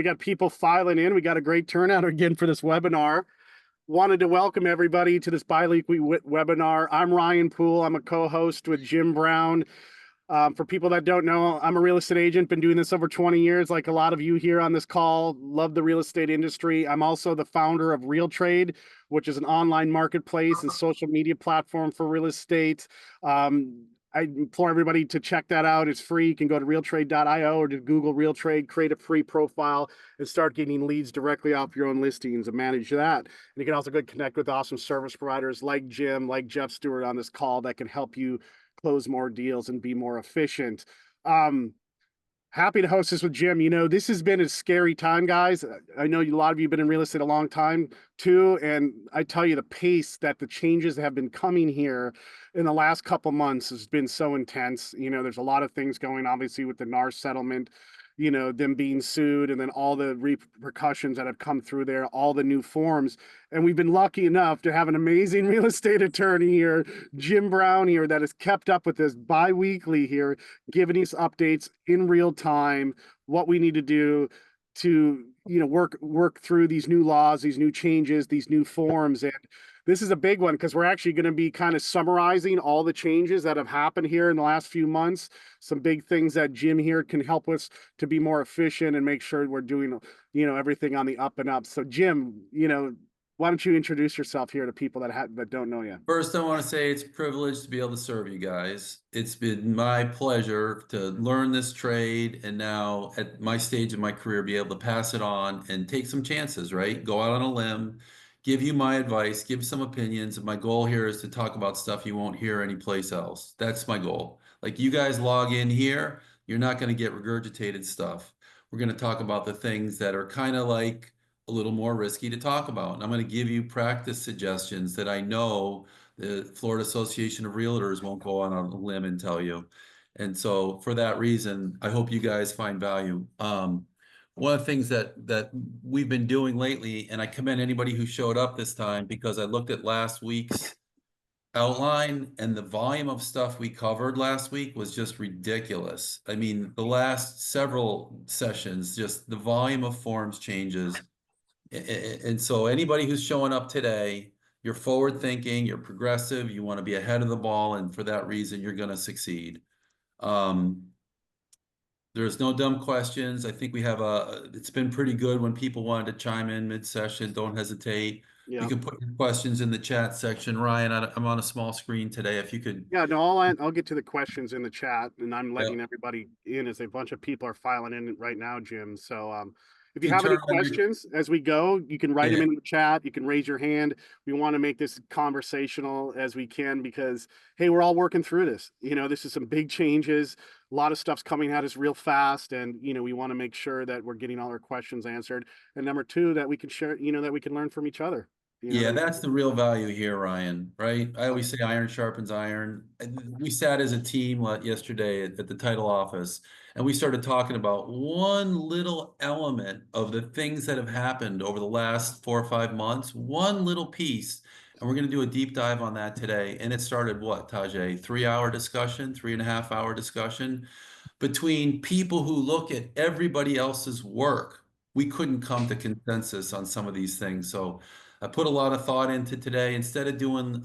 We got people filing in. We got a great turnout again for this webinar. Wanted to welcome everybody to this bi-weekly webinar. I'm Ryan Poole. I'm a co-host with Jim Brown. For people that don't know, I'm a real estate agent, been doing this over 20 years, like a lot of you here on this call. Love the real estate industry. I'm also the founder of RealTrade, which is an online marketplace and social media platform for real estate. I implore everybody to check that out. It's free. You can go to realtrade.io or to Google RealTrade, create a free profile, and start getting leads directly off your own listings and manage that. And you can also go connect with awesome service providers like Jim, like Jeff Stewart on this call that can help you close more deals and be more efficient. Happy to host this with Jim. You know, this has been a scary time, guys. I know a lot of you have been in real estate a long time too. And I tell you, the pace that the changes have been coming here in the last couple months has been so intense. You know, there's a lot of things going, obviously, with the NAR settlement, you know, them being sued, and then all the repercussions that have come through there, all the new forms. And we've been lucky enough to have an amazing real estate attorney here, Jim Brown here, that has kept up with this bi-weekly here, giving us updates in real time, what we need to do to, you know, work through these new laws, these new changes, these new forms. And this is a big one because we're actually going to be kind of summarizing all the changes that have happened here in the last few months. Some big things that Jim here can help us to be more efficient and make sure we're doing, you know, everything on the up and up. So Jim, you know, why don't you introduce yourself here to people that don't know you? First, I want to say it's a privilege to be able to serve you guys. It's been my pleasure to learn this trade and now at my stage of my career be able to pass it on and take some chances, right? Go out on a limb, give you my advice, give some opinions. And my goal here is to talk about stuff you won't hear anyplace else. That's my goal. Like you guys log in here, you're not going to get regurgitated stuff. We're going to talk about the things that are kind of like a little more risky to talk about. And I'm going to give you practice suggestions that I know the Florida Association of Realtors won't go on a limb and tell you. And so for that reason, I hope you guys find value. One of the things that we've been doing lately, and I commend anybody who showed up this time because I looked at last week's outline and the volume of stuff we covered last week was just ridiculous. I mean, the last several sessions, just the volume of forms changes. And so anybody who's showing up today, you're forward thinking, you're progressive, you want to be ahead of the ball, and for that reason, you're going to succeed. There's no dumb questions. I think we have it's been pretty good when people wanted to chime in mid-session. Don't hesitate. Yeah. You can put your questions in the chat section. Ryan, I'm on a small screen today. If you could. Yeah, no, I'll get to the questions in the chat, and I'm letting everybody in as a bunch of people are filing in right now, Jim. So if you have any questions as we go, you can write them in the chat. You can raise your hand. We want to make this conversational as we can because, hey, we're all working through this. You know, this is some big changes. A lot of stuff's coming at us real fast, and, you know, we want to make sure that we're getting all our questions answered. And number two, that we can share, you know, that we can learn from each other. Yeah, that's the real value here, Ryan, right? I always say iron sharpens iron. We sat as a team yesterday at the title office, and we started talking about one little element of the things that have happened over the last 4 or 5 months, one little piece. And we're going to do a deep dive on that today. And it started what, Tajay? 3-hour discussion, 3.5-hour discussion between people who look at everybody else's work. We couldn't come to consensus on some of these things. So I put a lot of thought into today. Instead of doing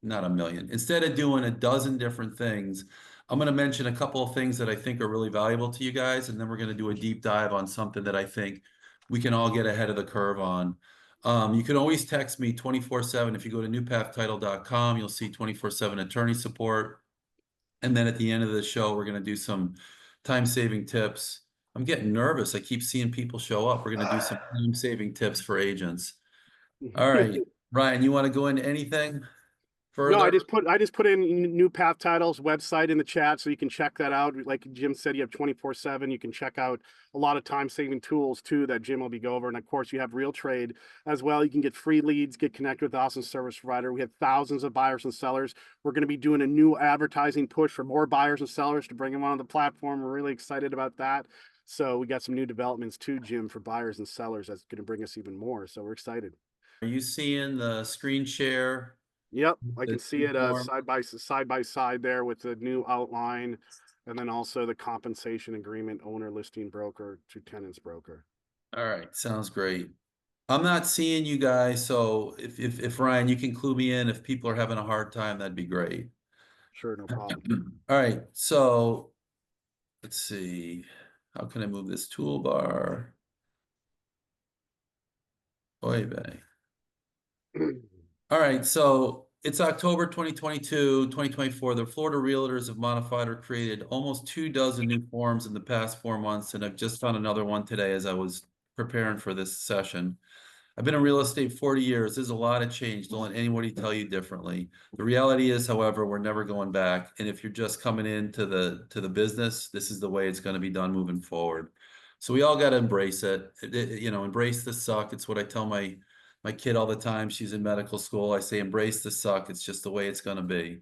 instead of doing a dozen different things, I'm going to mention a couple of things that I think are really valuable to you guys. And then we're going to do a deep dive on something that I think we can all get ahead of the curve on. You can always text me 24/7. If you go to newpathtitle.com, you'll see 24/7 attorney support. And then at the end of the show, we're going to do some time-saving tips. I'm getting nervous. I keep seeing people show up. We're going to do some time-saving tips for agents. All right, Ryan, you want to go into anything further? No, I just put in New Path Title's website in the chat so you can check that out. Like Jim said, you have 24/7. You can check out a lot of time-saving tools too that Jim will be go over. And of course, you have RealTrade as well. You can get free leads, get connected with awesome service provider. We have thousands of buyers and sellers. We're going to be doing a new advertising push for more buyers and sellers to bring them on the platform. We're really excited about that. So we got some new developments too, Jim, for buyers and sellers. That's going to bring us even more. So we're excited. Are you seeing the screen share? Yep, I can see it side by side there with the new outline And then also the compensation agreement, owner listing broker to tenants broker. All right, sounds great. I'm not seeing you guys, so if Ryan, you can clue me in if people are having a hard time, that'd be great. Sure, no problem. All right, so let's see. How can I move this toolbar? Oy vey. All right, so it's October 2022, 2024. The Florida Realtors have modified or created almost 24 new forms in the past 4 months, and I've just found another one today as I was preparing for this session. I've been in real estate 40 years. There's a lot of change. Don't let anybody tell you differently. The reality is, however, we're never going back. And if you're just coming into the business, this is the way it's going to be done moving forward. So we all got to embrace it. You know, embrace the suck. It's what I tell my kid all the time. She's in medical school. I say, embrace the suck. It's just the way it's going to be.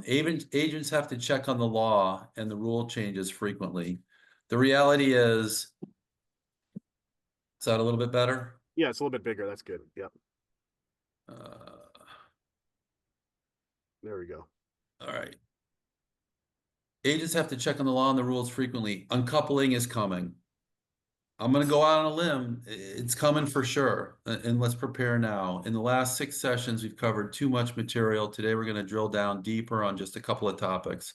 Agents have to check on the law and the rule changes frequently. The reality is that a little bit better? Yeah, it's a little bit bigger. That's good. Yep. There we go. All right. Agents have to check on the law and the rules frequently. Uncoupling is coming. I'm going to go out on a limb. It's coming for sure. And let's prepare now. In the last 6 sessions, we've covered too much material. Today, we're going to drill down deeper on just a couple of topics.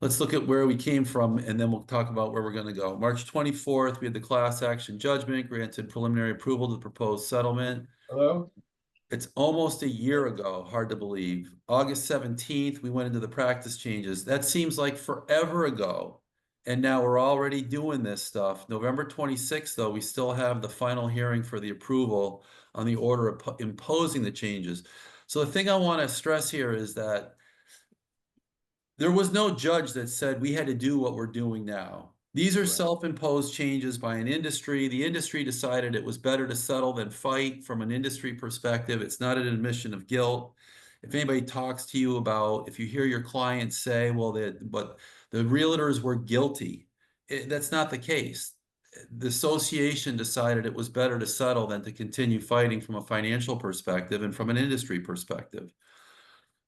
Let's look at where we came from, and then we'll talk about where we're going to go. March 24th, we had the class action judgment, granted preliminary approval to the proposed settlement. Hello? It's almost a year ago, hard to believe. August 17th, we went into the practice changes. That seems like forever ago. And now we're already doing this stuff. November 26th, though, we still have the final hearing for the approval on the order imposing the changes. So the thing I want to stress here is that there was no judge that said we had to do what we're doing now. These are self-imposed changes by an industry. The industry decided it was better to settle than fight from an industry perspective. It's not an admission of guilt. If anybody talks to you about, if you hear your clients say, well, but the realtors were guilty, that's not the case. The association decided it was better to settle than to continue fighting from a financial perspective and from an industry perspective.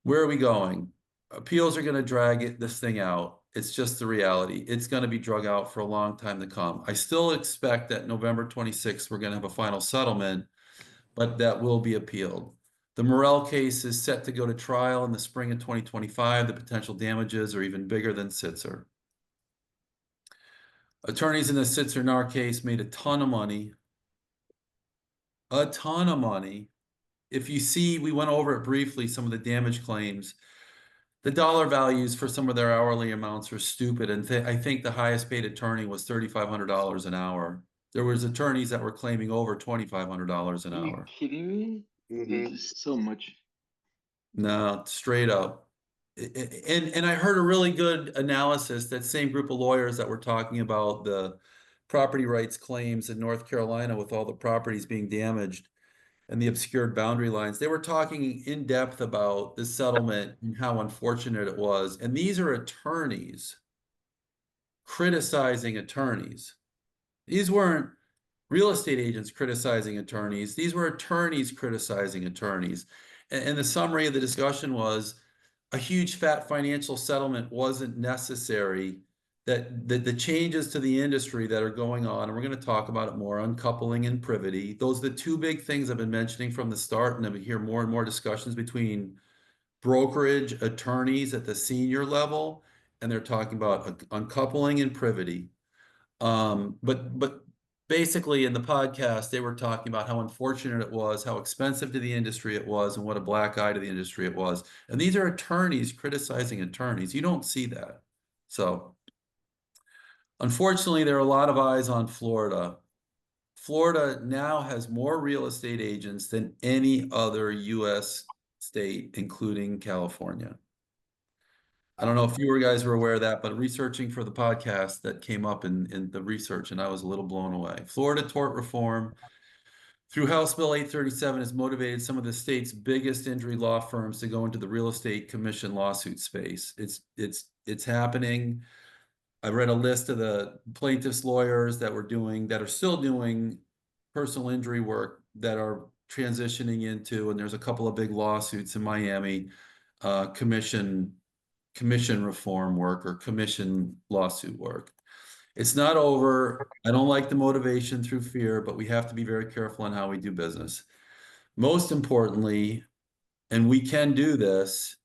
Where are we going? Appeals are going to drag this thing out. It's just the reality. It's going to be drug out for a long time to come. I still expect that November 26th, we're going to have a final settlement, but that will be appealed. The Morrell case is set to go to trial in the spring of 2025. The potential damages are even bigger than Sitzer. Attorneys in the Sitzer NAR case made a ton of money. A ton of money. If you see, we went over it briefly, some of the damage claims. The dollar values for some of their hourly amounts are stupid. And I think the highest paid attorney was $3,500 an hour. There was attorneys that were claiming over $2,500 an Are you hour. kidding me? Dude, this is so much. No, straight up. And I heard a really good analysis, that same group of lawyers that were talking about the property rights claims in North Carolina with all the properties being damaged and the obscured boundary lines. They were talking in depth about the settlement and how unfortunate it was. And these are attorneys criticizing attorneys. These weren't real estate agents criticizing attorneys. These were attorneys criticizing attorneys. And the summary of the discussion was a huge fat financial settlement wasn't necessary, that the changes to the industry that are going on, and we're going to talk about it more, uncoupling and privity. Those are the 2 big things I've been mentioning from the start, and I hear more and more discussions between brokerage attorneys at the senior level, and they're talking about uncoupling and privity. But basically in the podcast, they were talking about how unfortunate it was, how expensive to the industry it was, and what a black eye to the industry it was. And these are attorneys criticizing attorneys. You don't see that. So unfortunately, there are a lot of eyes on Florida. Florida now has more real estate agents than any other U.S. state, including California. I don't know if you guys were aware of that, but researching for the podcast, that came up in the research, and I was a little blown away. Florida tort reform through House Bill 837 has motivated some of the state's biggest injury law firms to go into the real estate commission lawsuit space. It's happening. I read a list of the plaintiffs' lawyers that are still doing personal injury work, that are transitioning into, and there's a couple of big lawsuits in Miami, commission commission reform work or commission lawsuit work. It's not over. I don't like the motivation through fear, but we have to be very careful on how we do business. Most importantly, and we can do this,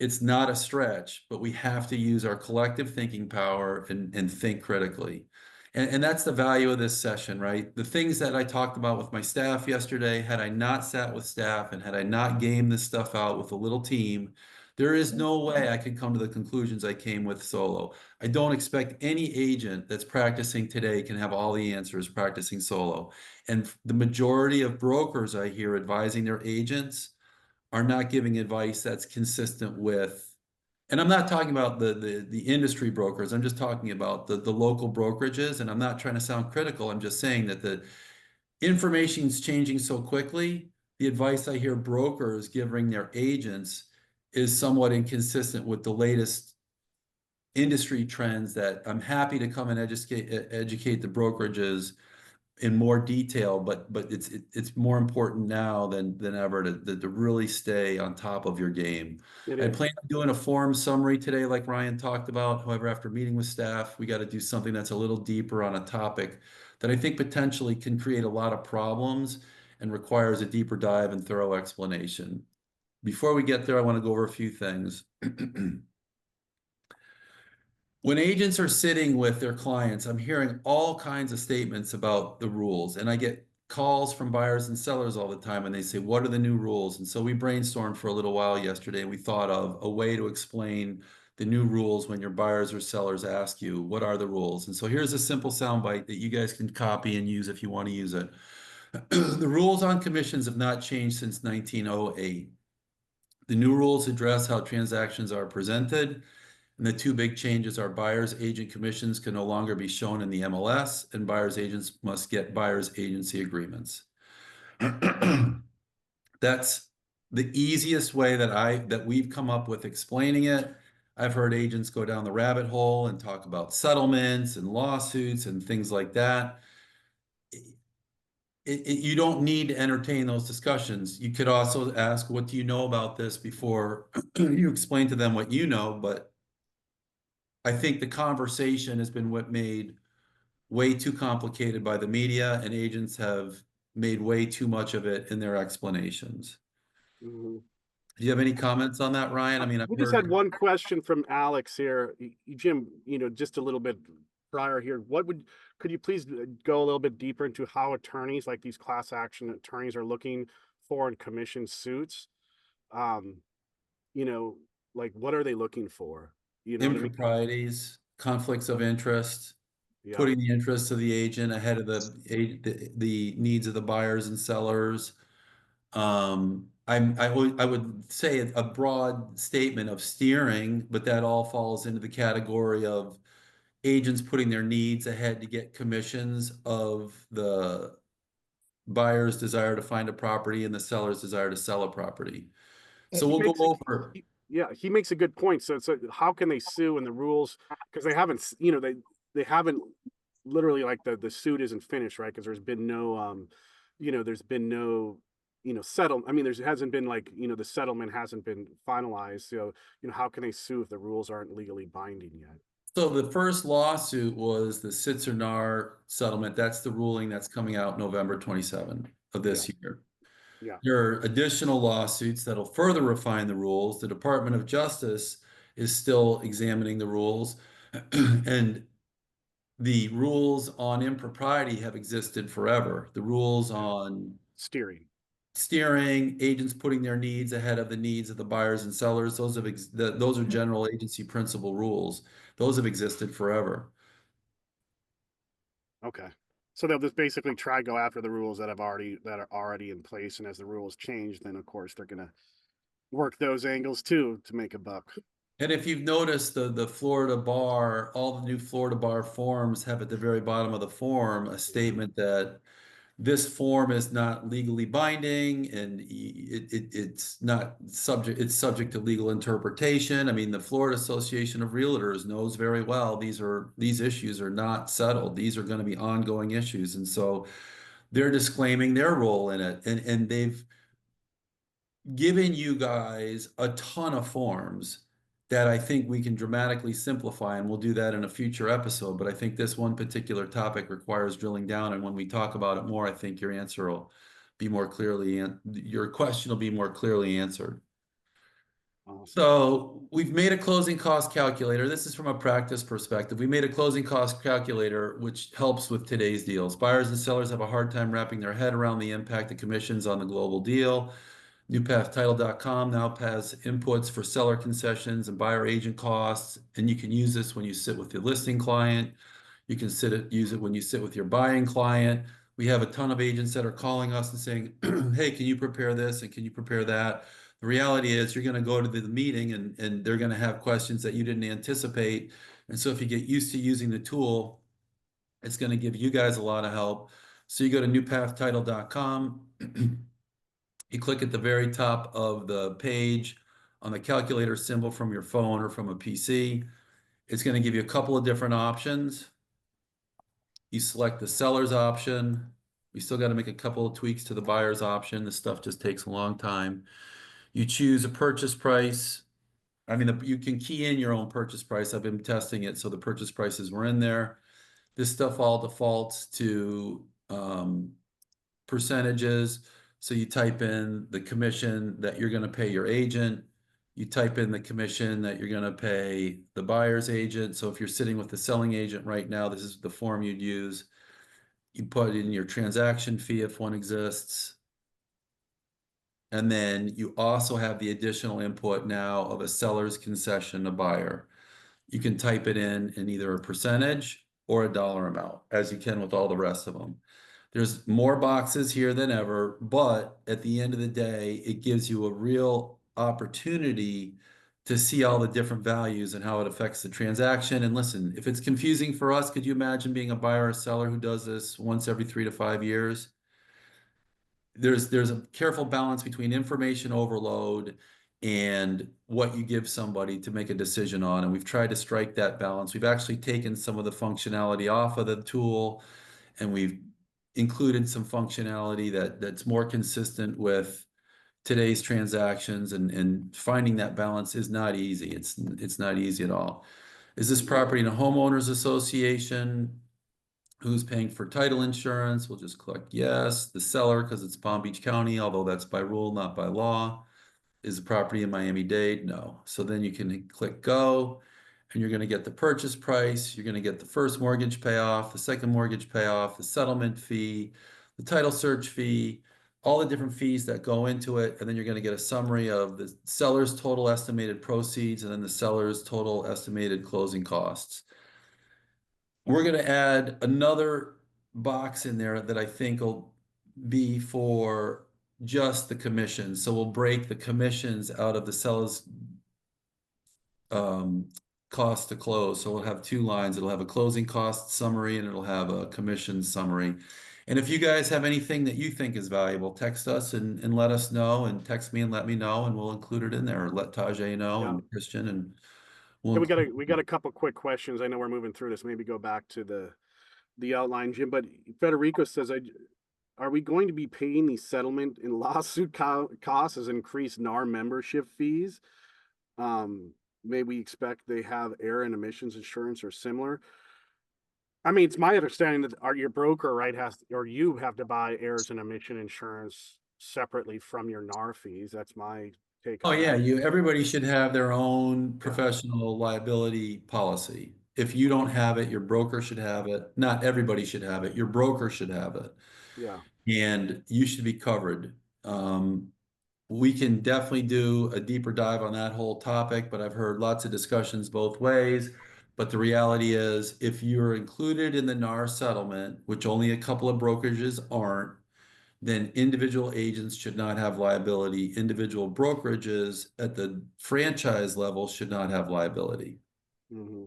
it's not a stretch, but we have to use our collective thinking power and think critically. And that's the value of this session, right? The things that I talked about with my staff yesterday, had I not sat with staff and had I not gamed this stuff out with a little team, there is no way I could come to the conclusions I came with solo. I don't expect any agent that's practicing today can have all the answers practicing solo. And the majority of brokers I hear advising their agents are not giving advice that's consistent with, and I'm not talking about the industry brokers, I'm just talking about the local brokerages, and I'm not trying to sound critical, I'm just saying that the information is changing so quickly, the advice I hear brokers giving their agents is somewhat inconsistent with the latest industry trends that I'm happy to come and educate the brokerages in more detail, but it's more important now than ever to really stay on top of your game. I plan on doing a form summary today, like Ryan talked about. However, after meeting with staff, we got to do something that's a little deeper on a topic that I think potentially can create a lot of problems and requires a deeper dive and thorough explanation. Before we get there, I want to go over a few things. When agents are sitting with their clients, I'm hearing all kinds of statements about the rules, and I get calls from buyers and sellers all the time, and they say, what are the new rules? And so we brainstormed for a little while yesterday, and we thought of a way to explain the new rules when your buyers or sellers ask you, what are the rules? And so here's a simple soundbite that you guys can copy and use if you want to use it. The rules on commissions have not changed since 1908. The new rules address how transactions are presented. And the two big changes are buyer's agent commissions can no longer be shown in the MLS, and buyer's agents must get buyer's agency agreements. That's the easiest way that we've come up with explaining it. I've heard agents go down the rabbit hole and talk about settlements and lawsuits and things like that. You don't need to entertain those discussions. You could also ask, what do you know about this, before you explain to them what you know, but I think the conversation has been made way too complicated by the media, and agents have made way too much of it in their explanations. Mhm. Do you have any comments on that, Ryan? I mean, I've We just had heard. one question from Alex here. Jim, just a little bit prior here, could you please go a little bit deeper into how attorneys, like these class action attorneys, are looking for in commission suits? Um, like what are they looking for? You know what I mean? Improprieties, conflicts of interest, Yeah. putting the interests of the agent ahead of the needs of the buyers and sellers. I would say a broad statement of steering, but that all falls into the category of agents putting their needs ahead to get commissions of the buyer's desire to find a property and the seller's desire to sell a property. So He we'll go makes over. yeah, he makes a good point. So how can they sue, and the rules, because they haven't, they haven't literally, like, the suit isn't finished, right? Because there's been no there's been no settle. I mean, there hasn't been, like, the settlement hasn't been finalized. So how can they sue if the rules aren't legally binding yet? So the first lawsuit was the Sitzer NAR settlement. That's the ruling that's coming out November 27 of Yeah, this year. yeah. There are additional lawsuits that'll further refine the rules. The Department of Justice is still examining the rules, and the rules on impropriety have existed forever. The rules on Steering. steering, agents putting their needs ahead of the needs of the buyers and sellers, those are general agency principle rules. Those have existed forever. Okay. So they'll just basically try go after the rules that are already in place, and as the rules change, then of course they're gonna work those angles too to make a buck. And if you've noticed, the Florida bar, all the new Florida bar forms have at the very bottom of the form a statement that this form is not legally binding, and it's not subject, it's subject to legal interpretation. I mean, the Florida Association of Realtors knows very well these issues are not settled. These are going to be ongoing issues. And so they're disclaiming their role in it. And they've given you guys a ton of forms. that I think we can dramatically simplify, and we'll do that in a future episode. But I think this one particular topic requires drilling down, and when we talk about it more, I think your answer will be more clearly, and your question will be more clearly answered. Awesome. So we've made a closing cost calculator. This is from a practice perspective. We made a closing cost calculator, which helps with today's deals. Buyers and sellers have a hard time wrapping their head around the impact of commissions on the global deal. NewPathTitle.com now has inputs for seller concessions and buyer agent costs, and you can use this when you sit with your listing client. You can use it when you sit with your buying client. We have a ton of agents that are calling us and saying, hey, can you prepare this and can you prepare that? The reality is you're going to go to the meeting and they're going to have questions that you didn't anticipate. And so if you get used to using the tool, it's going to give you guys a lot of help. So you go to NewPathTitle.com. You click at the very top of the page on the calculator symbol from your phone or from a PC. It's going to give you a couple of different options. You select the seller's option. We still got to make a couple of tweaks to the buyer's option. This stuff just takes a long time. You choose a purchase price. I mean, you can key in your own purchase price. I've been testing it, so the purchase prices were in there. This stuff all defaults to percentages. So you type in the commission that you're going to pay your agent. You type in the commission that you're going to pay the buyer's agent. So if you're sitting with the selling agent right now, this is the form you'd use. You put in your transaction fee if one exists. And then you also have the additional input now of a seller's concession to buyer. You can type it in either a percentage or a dollar amount, as you can with all the rest of them. There's more boxes here than ever, but at the end of the day, it gives you a real opportunity to see all the different values and how it affects the transaction. And listen, if it's confusing for us, could you imagine being a buyer or seller who does this once every 3 to 5 years? There's a careful balance between information overload and what you give somebody to make a decision on. And we've tried to strike that balance. We've actually taken some of the functionality off of the tool, and we've included some functionality that's more consistent with today's transactions, and finding that balance is not easy. It's not easy at all. Is this property in a homeowners association? Who's paying for title insurance? We'll just click yes. The seller, because it's Palm Beach County, although that's by rule, not by law. Is the property in Miami-Dade? No. So then you can click go, and you're going to get the purchase price. You're going to get the first mortgage payoff, the second mortgage payoff, the settlement fee, the title search fee, all the different fees that go into it. And then you're going to get a summary of the seller's total estimated proceeds and then the seller's total estimated closing costs. We're going to add another box in there that I think will be for just the commissions. So we'll break the commissions out of the seller's cost to close. So we'll have two lines. It'll have a closing cost summary and it'll have a commission summary. And if you guys have anything that you think is valuable, text us and let us know, and text me and let me know, and we'll include it in there. Or let Tajay know Yeah. and Christian, and Yeah, we'll we got a couple quick questions. I know we're moving through this. Maybe go back to the outline, Jim. But Federico says, are we going to be paying the settlement and lawsuit costs as increased NAR membership fees? May we expect they have air and emissions insurance or similar? I mean, it's my understanding that your broker, right, you have to buy airs and emission insurance separately from your NAR fees. That's my take Oh on yeah, that. everybody should have their own professional liability policy. If you don't have it, your broker should have it. Not everybody should have it. Your broker should have it, Yeah. and you should be covered. We can definitely do a deeper dive on that whole topic, but I've heard lots of discussions both ways. But the reality is, if you're included in the NAR settlement, which only a couple of brokerages aren't, then individual agents should not have liability. Individual brokerages at the franchise level should not have liability. Mm-hmm.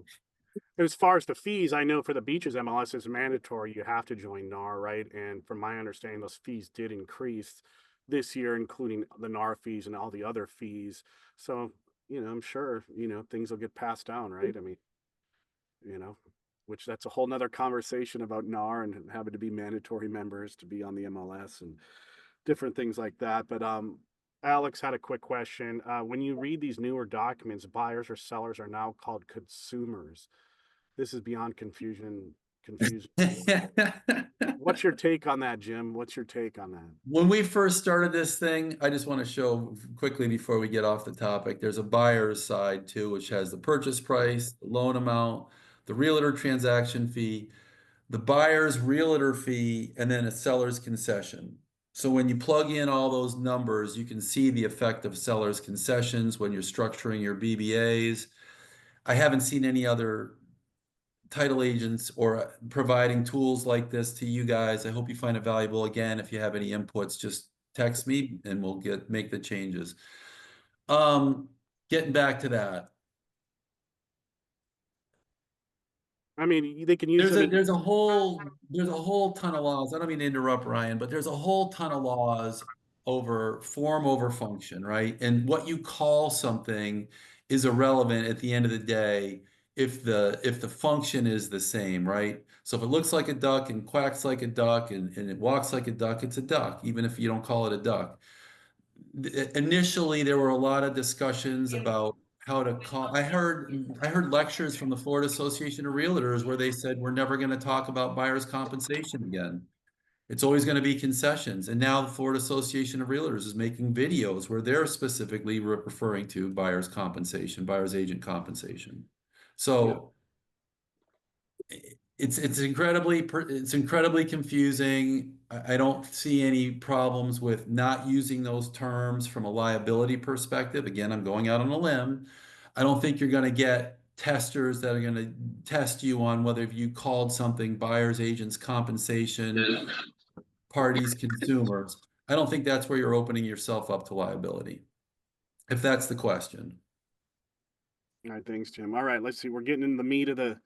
As far as the fees, I know for the beaches MLS, it's mandatory. You have to join NAR, right? And from my understanding, those fees did increase this year, including the NAR fees and all the other fees. So, I'm sure, things will get passed down, right? I mean, which that's a whole nother conversation about NAR and having to be mandatory members to be on the MLS and different things like that. But Alex had a quick question. When you read these newer documents, buyers or sellers are now called consumers. This is beyond confusing. What's your take on that, Jim? What's your take on that? When we first started this thing, I just want to show quickly before we get off the topic, there's a buyer's side too, which has the purchase price, the loan amount, the realtor transaction fee, the buyer's realtor fee, and then a seller's concession. So when you plug in all those numbers, you can see the effect of seller's concessions when you're structuring your BBAs. I haven't seen any other title agents or providing tools like this to you guys. I hope you find it valuable. Again, if you have any inputs, just text me and we'll make the changes. Getting back to that. I mean, they can use them in. There's a whole ton of laws. I don't mean to interrupt, Ryan, but there's a whole ton of laws over form over function, right? And what you call something is irrelevant at the end of the day if the function is the same, right? So if it looks like a duck and quacks like a duck and it walks like a duck, it's a duck, even if you don't call it a duck. Initially there were a lot of discussions about how to call. I heard lectures from the Florida Association of Realtors where they said we're never going to talk about buyer's compensation again. It's always going to be concessions. And now the Florida Association of Realtors is making videos where they're specifically referring to buyer's compensation, buyer's agent compensation. So it's incredibly confusing. I don't see any problems with not using those terms from a liability perspective. Again, I'm going out on a limb. I don't think you're going to get testers that are going to test you on whether you called something buyers, agents, compensation, parties, consumers. I don't think that's where you're opening yourself up to liability, if that's the question. All right, thanks, Jim. All right, let's see. We're getting in the meat of the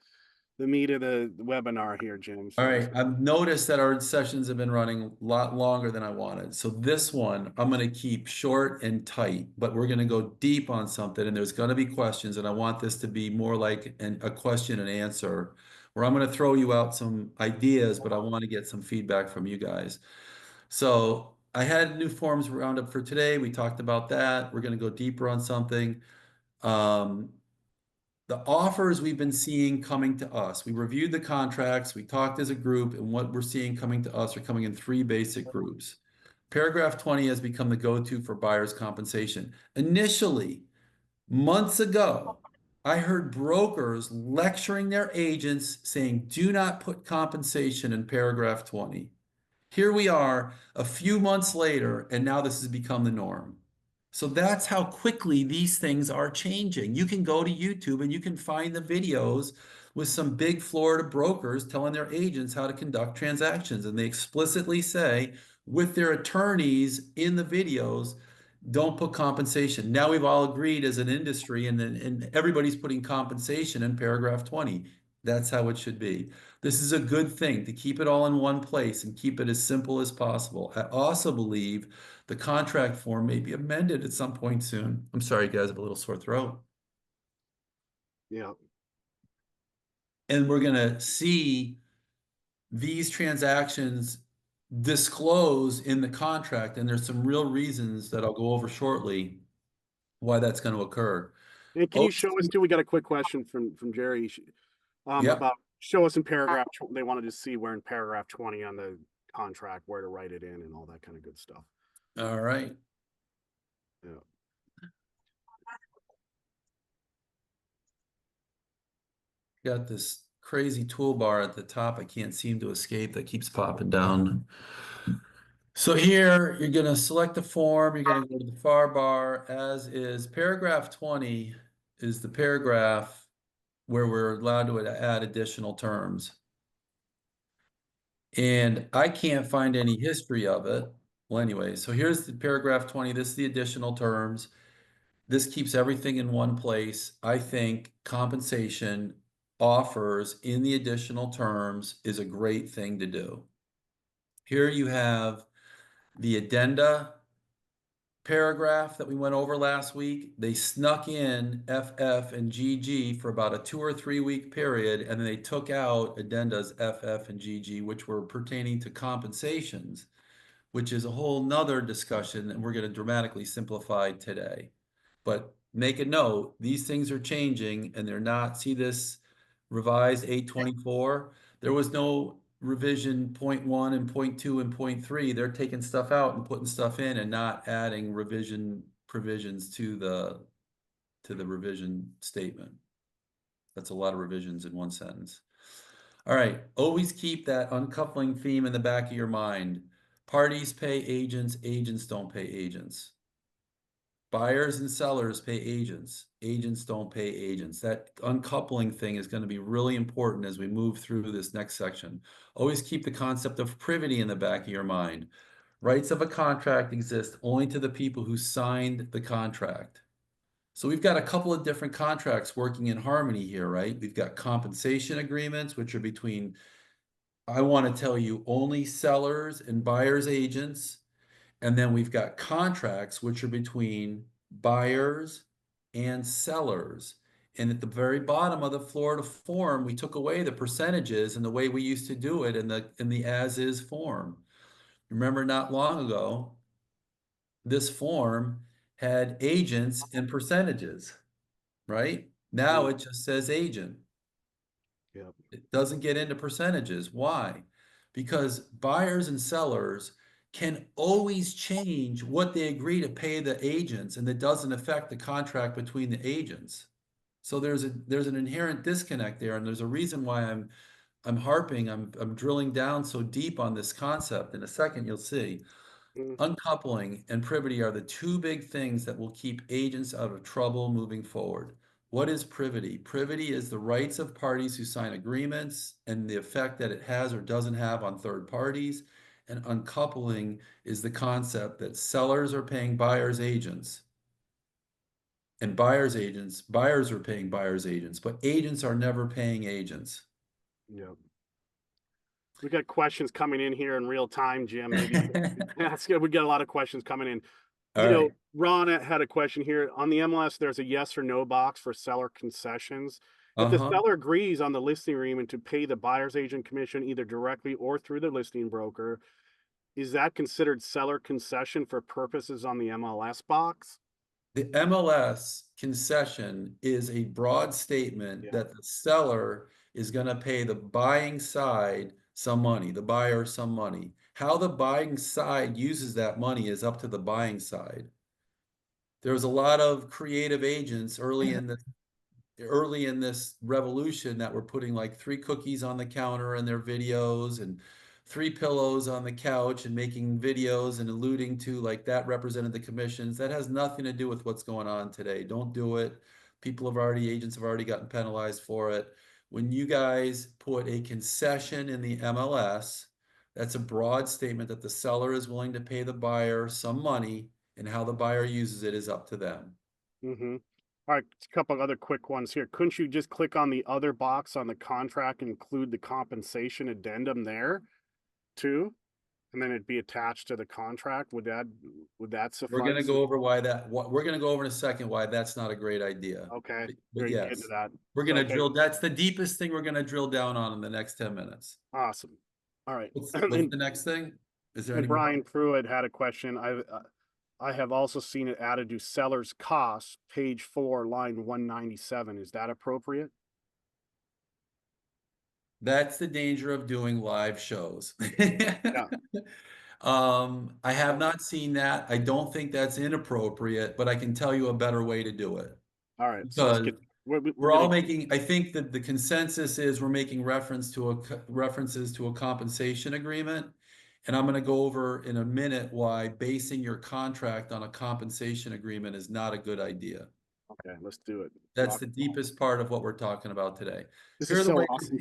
webinar here, Jim. All So right, I've noticed that our sessions have been running a lot longer than I wanted. So this one, I'm going to keep short and tight, but we're going to go deep on something and there's going to be questions. And I want this to be more like a question and answer where I'm going to throw you out some ideas, but I want to get some feedback from you guys. So I had new forms roundup for today. We talked about that. We're going to go deeper on something. The offers we've been seeing coming to us. We reviewed the contracts, we talked as a group, and what we're seeing coming to us are coming in three basic groups. Paragraph 20 has become the go-to for buyer's compensation. Initially, months ago, I heard brokers lecturing their agents saying, do not put compensation in paragraph 20. Here we are a few months later, and now this has become the norm. So that's how quickly these things are changing. You can go to YouTube and you can find the videos with some big Florida brokers telling their agents how to conduct transactions. And they explicitly say with their attorneys in the videos, don't put compensation. Now we've all agreed as an industry and everybody's putting compensation in paragraph 20. That's how it should be. This is a good thing to keep it all in one place and keep it as simple as possible. I also believe the contract form may be amended at some point soon. I'm sorry, guys, I have a little sore throat. yeah, And we're going to see these transactions disclose in the contract. And there's some real reasons that I'll go over shortly why that's going to occur. and can you show us too? We got a quick question from Jerry. Yep. About show us in paragraph. They wanted to see where in paragraph 20 on the contract where to write it in and all that kind of good stuff. All right. Yeah. Got this crazy toolbar at the top I can't seem to escape that keeps popping down. So here you're going to select the form, you're going to go to the far bar, as is paragraph 20 is the paragraph where we're allowed to add additional terms. And I can't find any history of it. Well, anyway, so here's the paragraph 20. This is the additional terms. This keeps everything in one place. I think compensation offers in the additional terms is a great thing to do. Here you have the addenda paragraph that we went over last week. They snuck in FF and GG for about a 2 or 3 week period, and then they took out addendas FF and GG, which were pertaining to compensations. which is a whole nother discussion and we're going to dramatically simplify today. But make a note, these things are changing and they're not, see this revised 824? There was no revision 0.1 and 0.2 and 0.3. They're taking stuff out and putting stuff in and not adding revision provisions to the revision statement. That's a lot of revisions in one sentence. All right, always keep that uncoupling theme in the back of your mind. Parties pay agents, agents don't pay agents. Buyers and sellers pay agents, agents don't pay agents. That uncoupling thing is going to be really important as we move through this next section. Always keep the concept of privity in the back of your mind. Rights of a contract exist only to the people who signed the contract. So we've got a couple of different contracts working in harmony here, right? We've got compensation agreements, which are between, I want to tell you, only sellers and buyers agents. And then we've got contracts, which are between buyers and sellers. And at the very bottom of the Florida form, we took away the percentages and the way we used to do it in the as-is form. Remember, not long ago, this form had agents and percentages, right? Now it just says agent. Yep. It doesn't get into percentages. Why? Because buyers and sellers can always change what they agree to pay the agents, and that doesn't affect the contract between the agents. So there's an inherent disconnect there, and there's a reason why I'm drilling down so deep on this concept. In a second, you'll see. Uncoupling and privity are the two big things that will keep agents out of trouble moving forward. What is privity? Privity is the rights of parties who sign agreements and the effect that it has or doesn't have on third parties. And uncoupling is the concept that sellers are paying buyers agents and buyers are paying buyers agents, but agents are never paying agents. Yep. We got questions coming in here in real time, Jim. Maybe that's good. We got a lot of questions coming in. All right. Ron had a question here. On the MLS, there's a yes or no box for seller concessions. If the seller agrees on the listing agreement to pay the buyer's agent commission either directly or through the listing broker, is that considered seller concession for purposes on the MLS box? The MLS concession is a broad statement that the seller is going to pay the buying side some money, the buyer some money. How the buying side uses that money is up to the buying side. There's a lot of creative agents early in this revolution that were putting like 3 cookies on the counter in their videos and 3 pillows on the couch and making videos and alluding to like that represented the commissions. That has nothing to do with what's going on today. Don't do it. Agents have already gotten penalized for it. When you guys put a concession in the MLS, that's a broad statement that the seller is willing to pay the buyer some money, and how the buyer uses it is up to them. Mm-hmm. All right, a couple of other quick ones here. Couldn't you just click on the other box on the contract and include the compensation addendum there too? And then it'd be attached to the contract. Would that suffice? We're going to go over we're going to go over in a second why that's not a great idea. Okay. But Get yes, into that. we're going to drill. That's the deepest thing we're going to drill down on in the next 10 minutes. Awesome. All right. What's the next thing? Is there any Brian Pruitt had a question. I have also seen it added to seller's costs, page 4, line 197. Is that appropriate? That's the danger of doing live shows. Yeah. I have not seen that. I don't think that's inappropriate, but I can tell you a better way to do it. All right. So let's get, we're all making, I think that the consensus is we're making references to a compensation agreement. And I'm going to go over in a minute why basing your contract on a compensation agreement is not a good idea. Okay, let's do it. That's the deepest part of what we're talking about today. This is so awesome.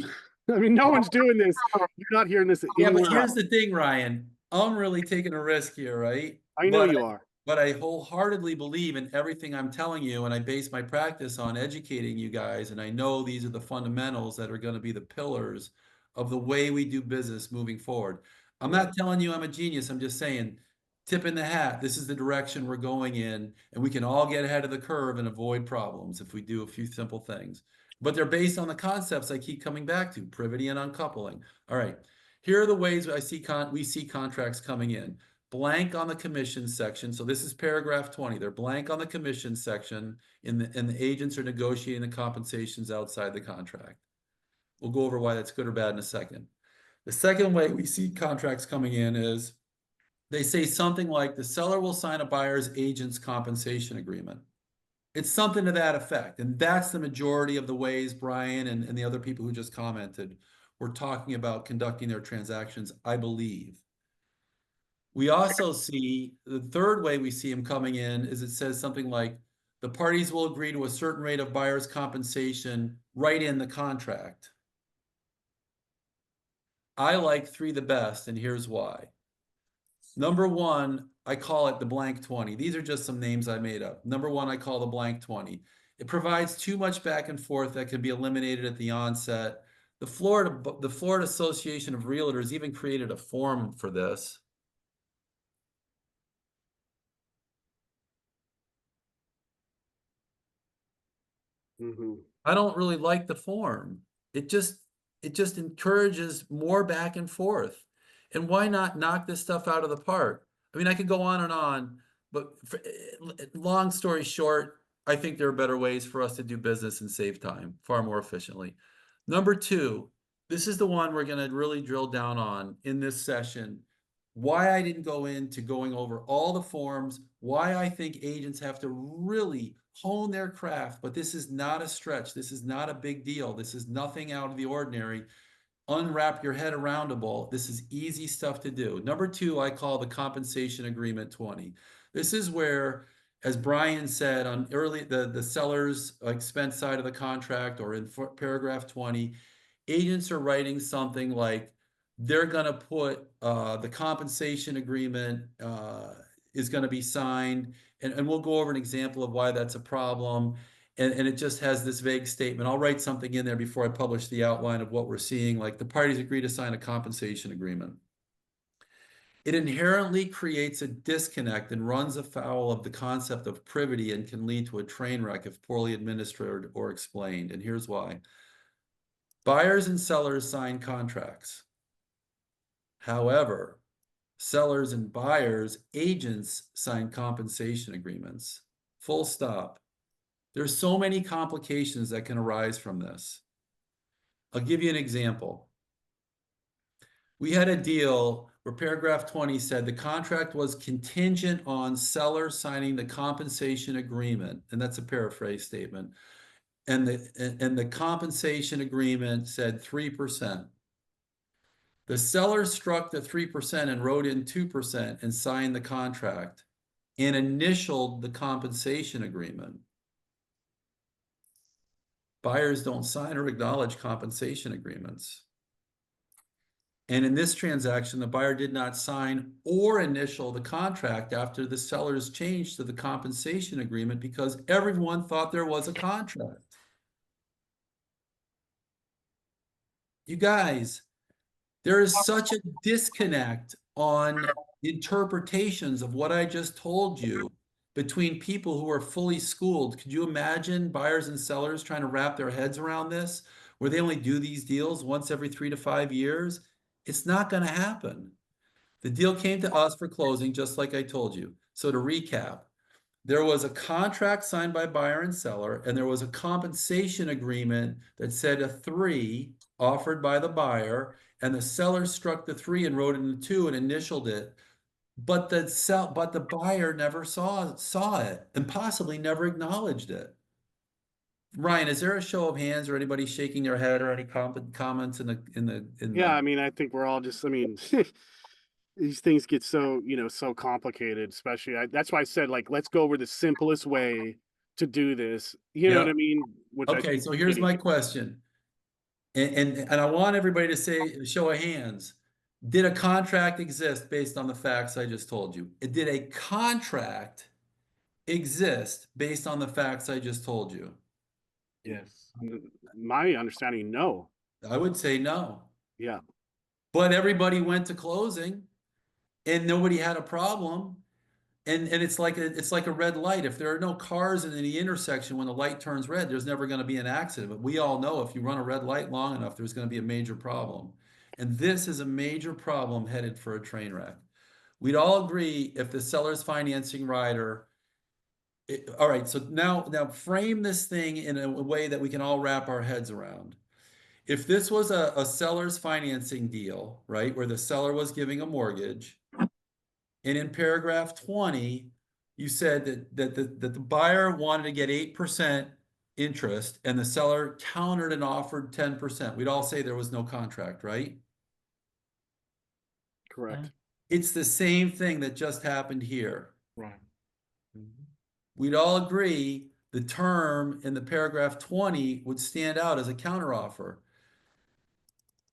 I mean, no one's doing this. You're not hearing this anywhere. Yeah, but here's the thing, Ryan. I'm really taking a risk here, right? I know you are. But I wholeheartedly believe in everything I'm telling you, and I base my practice on educating you guys, and I know these are the fundamentals that are going to be the pillars of the way we do business moving forward. I'm not telling you I'm a genius. I'm just saying, tip in the hat. This is the direction we're going in, and we can all get ahead of the curve and avoid problems if we do a few simple things. But they're based on the concepts I keep coming back to, privity and uncoupling. All right, here are the ways we see contracts coming in. blank on the commission section. So this is paragraph 20. They're blank on the commission section, and the agents are negotiating the compensations outside the contract. We'll go over why that's good or bad in a second. The second way we see contracts coming in is they say something like the seller will sign a buyer's agent's compensation agreement. It's something to that effect. And that's the majority of the ways Brian and the other people who just commented were talking about conducting their transactions, I believe. We also see the third way we see them coming in is it says something like the parties will agree to a certain rate of buyer's compensation right in the contract. I like 3 the best, and here's why. Number 1, I call it the blank 20. These are just some names I made up. Number 1, I call the blank 20. It provides too much back and forth that can be eliminated at the onset. The Florida Association of Realtors even created a form for this. I don't really like the form. It just encourages more back and forth. And why not knock this stuff out of the park? I mean, I could go on, but long story short, I think there are better ways for us to do business and save time far more efficiently. Number 2, this is the one we're going to really drill down on in this session. Why I didn't go into going over all the forms, why I think agents have to really hone their craft, but this is not a stretch. This is not a big deal. This is nothing out of the ordinary. Unwrap your head aroundable. This is easy stuff to do. Number 2, I call the compensation agreement 20. This is where, as Brian said, on the seller's expense side of the contract or in paragraph 20, agents are writing something like they're going to put the compensation agreement is going to be signed, and we'll go over an example of why that's a problem. And it just has this vague statement. I'll write something in there before I publish the outline of what we're seeing, like the parties agree to sign a compensation agreement. It inherently creates a disconnect and runs afoul of the concept of privity and can lead to a train wreck if poorly administered or explained. And here's why. Buyers and sellers sign contracts. However, sellers and buyers, agents sign compensation agreements. Full stop. There's so many complications that can arise from this. I'll give you an example. We had a deal where paragraph 20 said the contract was contingent on seller signing the compensation agreement, and that's a paraphrase statement. And the compensation agreement said 3%. The seller struck the 3% and wrote in 2% and signed the contract and initialed the compensation agreement. Buyers don't sign or acknowledge compensation agreements. And in this transaction, the buyer did not sign or initial the contract after the seller's changed to the compensation agreement because everyone thought there was a contract. You guys, there is such a disconnect on interpretations of what I just told you between people who are fully schooled. Could you imagine buyers and sellers trying to wrap their heads around this, where they only do these deals once every 3 to 5 years? It's not going to happen. The deal came to us for closing, just like I told you. So to recap, there was a contract signed by buyer and seller, and there was a compensation agreement that said a 3 offered by the buyer, and the seller struck the 3 and wrote in the 2 and initialed it. But the buyer never saw it and possibly never acknowledged it. Ryan, is there a show of hands or anybody shaking their head or any comments in the Yeah, I mean, I think we're all just, I mean, these things get so, so complicated, especially, that's why I said, like, let's go over the simplest way to do this. You know what I mean? Which I Okay, think so here's my question. And I want everybody to say, show of hands. Did a contract exist based on the facts I just told you? Did a contract exist based on the facts I just told you? Yes. My understanding, no. I would say no. Yeah. But everybody went to closing and nobody had a problem. And it's like a red light. If there are no cars in the intersection when the light turns red, there's never going to be an accident. But we all know if you run a red light long enough, there's going to be a major problem. And this is a major problem headed for a train wreck. We'd all agree if the seller's financing rider, all right, so now frame this thing in a way that we can all wrap our heads around. If this was a seller's financing deal, right, where the seller was giving a mortgage, and in paragraph 20, you said that the buyer wanted to get 8% interest and the seller countered and offered 10%. We'd all say there was no contract, right? Correct. It's the same thing that just happened here. Right. We'd all agree the term in the paragraph 20 would stand out as a counteroffer.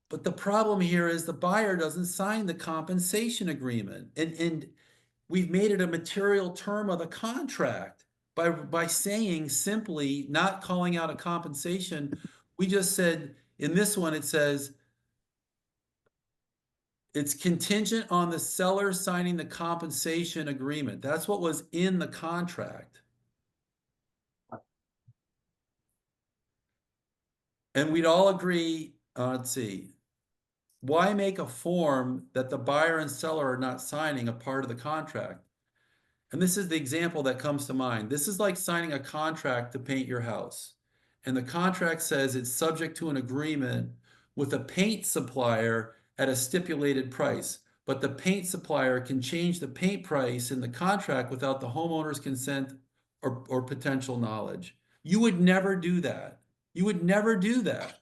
But the problem here is the buyer doesn't sign the compensation agreement. And we've made it a material term of the contract by saying simply, not calling out a compensation. We just said, in this one, it says, it's contingent on the seller signing the compensation agreement. That's what was in the contract. And we'd all agree, let's see, why make a form that the buyer and seller are not signing a part of the contract? And this is the example that comes to mind. This is like signing a contract to paint your house. And the contract says it's subject to an agreement with a paint supplier at a stipulated price. But the paint supplier can change the paint price in the contract without the homeowner's consent or potential knowledge. You would never do that. You would never do that.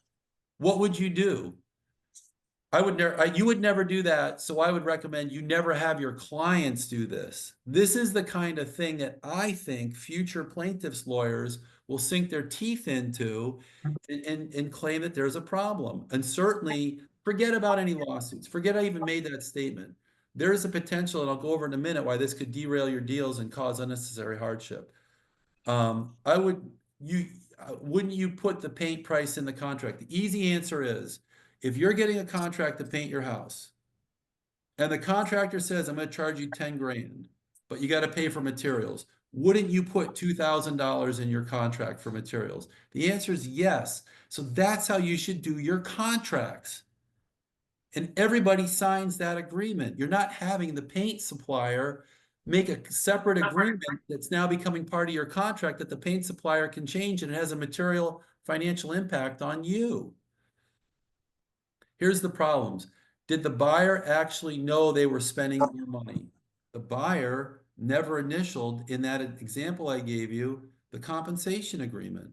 What would you do? You would never do that. So I would recommend you never have your clients do this. This is the kind of thing that I think future plaintiffs' lawyers will sink their teeth into and claim that there's a problem. And certainly forget about any lawsuits. Forget I even made that statement. There is a potential, and I'll go over in a minute, why this could derail your deals and cause unnecessary hardship. Wouldn't you put the paint price in the contract? The easy answer is, if you're getting a contract to paint your house and the contractor says, I'm going to charge you 10 grand, but you got to pay for materials, wouldn't you put $2,000 in your contract for materials? The answer is yes. So that's how you should do your contracts. And everybody signs that agreement. You're not having the paint supplier make a separate agreement that's now becoming part of your contract that the paint supplier can change, and it has a material financial impact on you. Here's the problems. Did the buyer actually know they were spending more money? The buyer never initialed, in that example I gave you, the compensation agreement.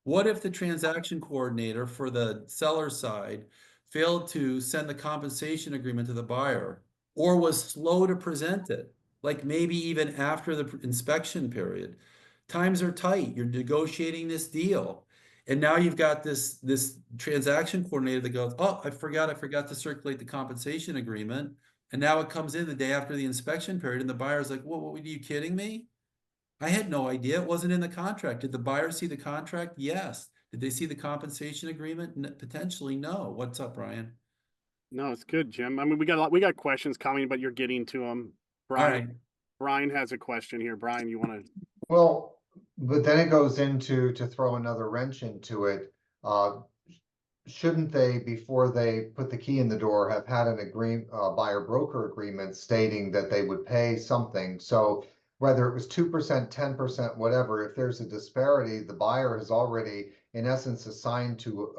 What if the transaction coordinator for the seller side failed to send the compensation agreement to the buyer, or was slow to present it, like maybe even after the inspection period? Times are tight. You're negotiating this deal. And now you've got this transaction coordinator that goes, oh, I forgot to circulate the compensation agreement. And now it comes in the day after the inspection period, and the buyer's like, whoa, are you kidding me? I had no idea. It wasn't in the contract. Did the buyer see the contract? Yes. Did they see the compensation agreement? Potentially, no. What's up, Brian? No, it's good, Jim. I mean, we got questions coming, but you're getting to them. Brian has a question here. Brian, you want to? Well, but then it goes into, to throw another wrench into it. Shouldn't they, before they put the key in the door, have had an buyer broker agreement stating that they would pay something? So whether it was 2%, 10%, whatever, if there's a disparity, the buyer has already, in essence, assigned to,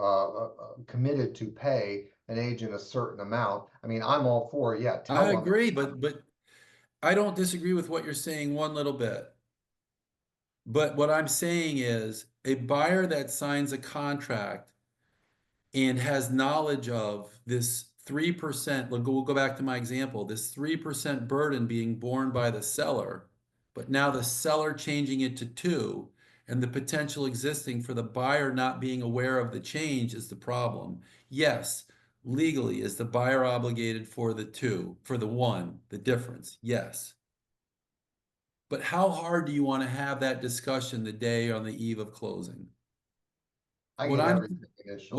committed to pay an agent a certain amount. I mean, I'm all for, yeah, tell I them. agree, but I don't disagree with what you're saying one little bit. But what I'm saying is, a buyer that signs a contract and has knowledge of this 3%, we'll go back to my example, this 3% burden being borne by the seller, but now the seller changing it to 2%, and the potential existing for the buyer not being aware of the change is the problem. Yes, legally, is the buyer obligated for the 2%, for the 1%, the difference? Yes. But how hard do you want to have that discussion the day on the eve of closing? What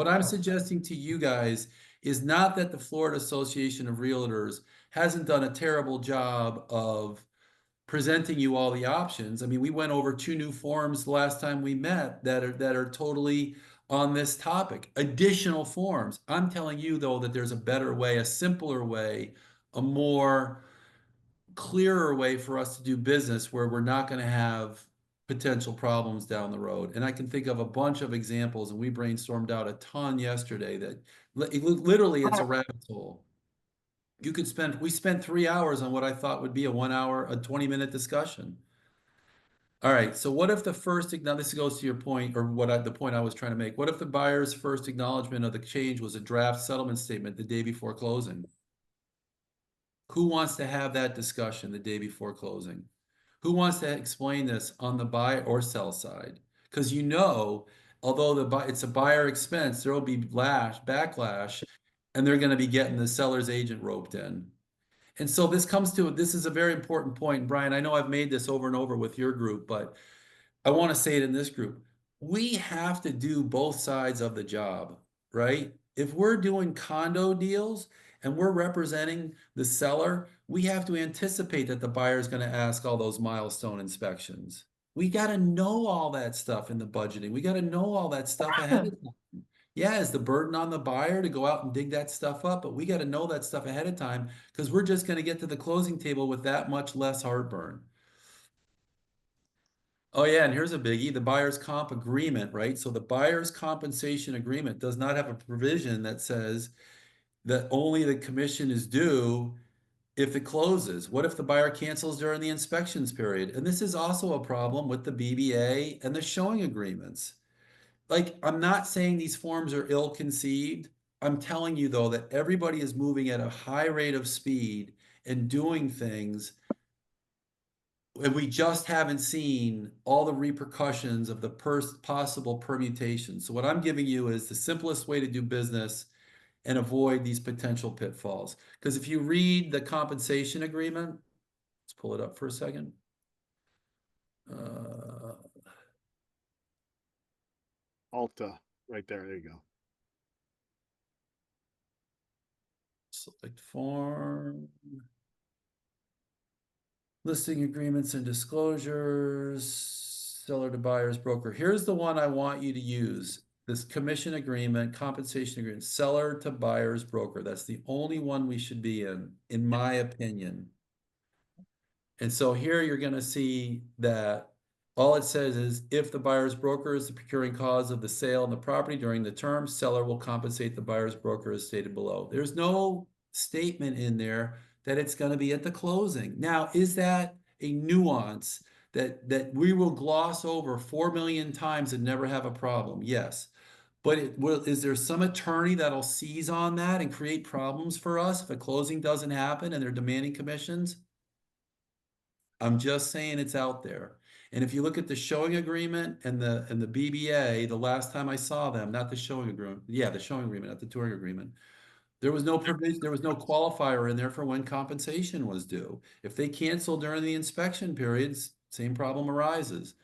I'm suggesting to you guys is not that the Florida Association of Realtors hasn't done a terrible job of presenting you all the options. I mean, we went over 2 new forms the last time we met that are totally on this topic. Additional forms. I'm telling you, though, that there's a better way, a simpler way, a more clearer way for us to do business where we're not going to have potential problems down the road. And I can think of a bunch of examples, and we brainstormed out a ton yesterday that literally it's a rabbit hole. We spent 3 hours on what I thought would be a 1 hour, a 20-minute discussion. All right, so what if now this goes to your point, or the point I was trying to make. What if the buyer's first acknowledgement of the change was a draft settlement statement the day before closing? Who wants to have that discussion the day before closing? Who wants to explain this on the buy or sell side? Because although it's a buyer expense, there will be backlash, and they're going to be getting the seller's agent roped in. And so this is a very important point. Brian, I know I've made this over and over with your group, but I want to say it in this group. We have to do both sides of the job, right? If we're doing condo deals and we're representing the seller, we have to anticipate that the buyer is going to ask all those milestone inspections. We got to know all that stuff in the budgeting. We got to know all that stuff ahead of time. Yeah, is the burden on the buyer to go out and dig that stuff up, but we got to know that stuff ahead of time because we're just going to get to the closing table with that much less heartburn. Oh yeah, and here's a biggie, the buyer's comp agreement, right? So the buyer's compensation agreement does not have a provision that says that only the commission is due if it closes. What if the buyer cancels during the inspections period? And this is also a problem with the BBA and the showing agreements. Like, I'm not saying these forms are ill-conceived. I'm telling you, though, that everybody is moving at a high rate of speed and doing things, and we just haven't seen all the repercussions of the possible permutations. So what I'm giving you is the simplest way to do business and avoid these potential pitfalls. Because if you read the compensation agreement, let's pull it up for a second. Alta, right there. There you go. Select form. Listing agreements and disclosures, seller to buyer's broker. Here's the one I want you to use. This commission agreement, compensation agreement, seller to buyer's broker. That's the only one we should be in my opinion. And so here you're going to see that all it says is if the buyer's broker is the procuring cause of the sale of the property during the term, seller will compensate the buyer's broker as stated below. There's no statement in there that it's going to be at the closing. Now, is that a nuance that we will gloss over 4 million times and never have a problem? Yes. But is there some attorney that'll seize on that and create problems for us if a closing doesn't happen and they're demanding commissions? I'm just saying it's out there. And if you look at the showing agreement and the BBA, the last time I saw them, not the showing agreement, yeah, the showing agreement, not the touring agreement, there was no provision, there was no qualifier in there for when compensation was due. If they cancel during the inspection periods, same problem arises.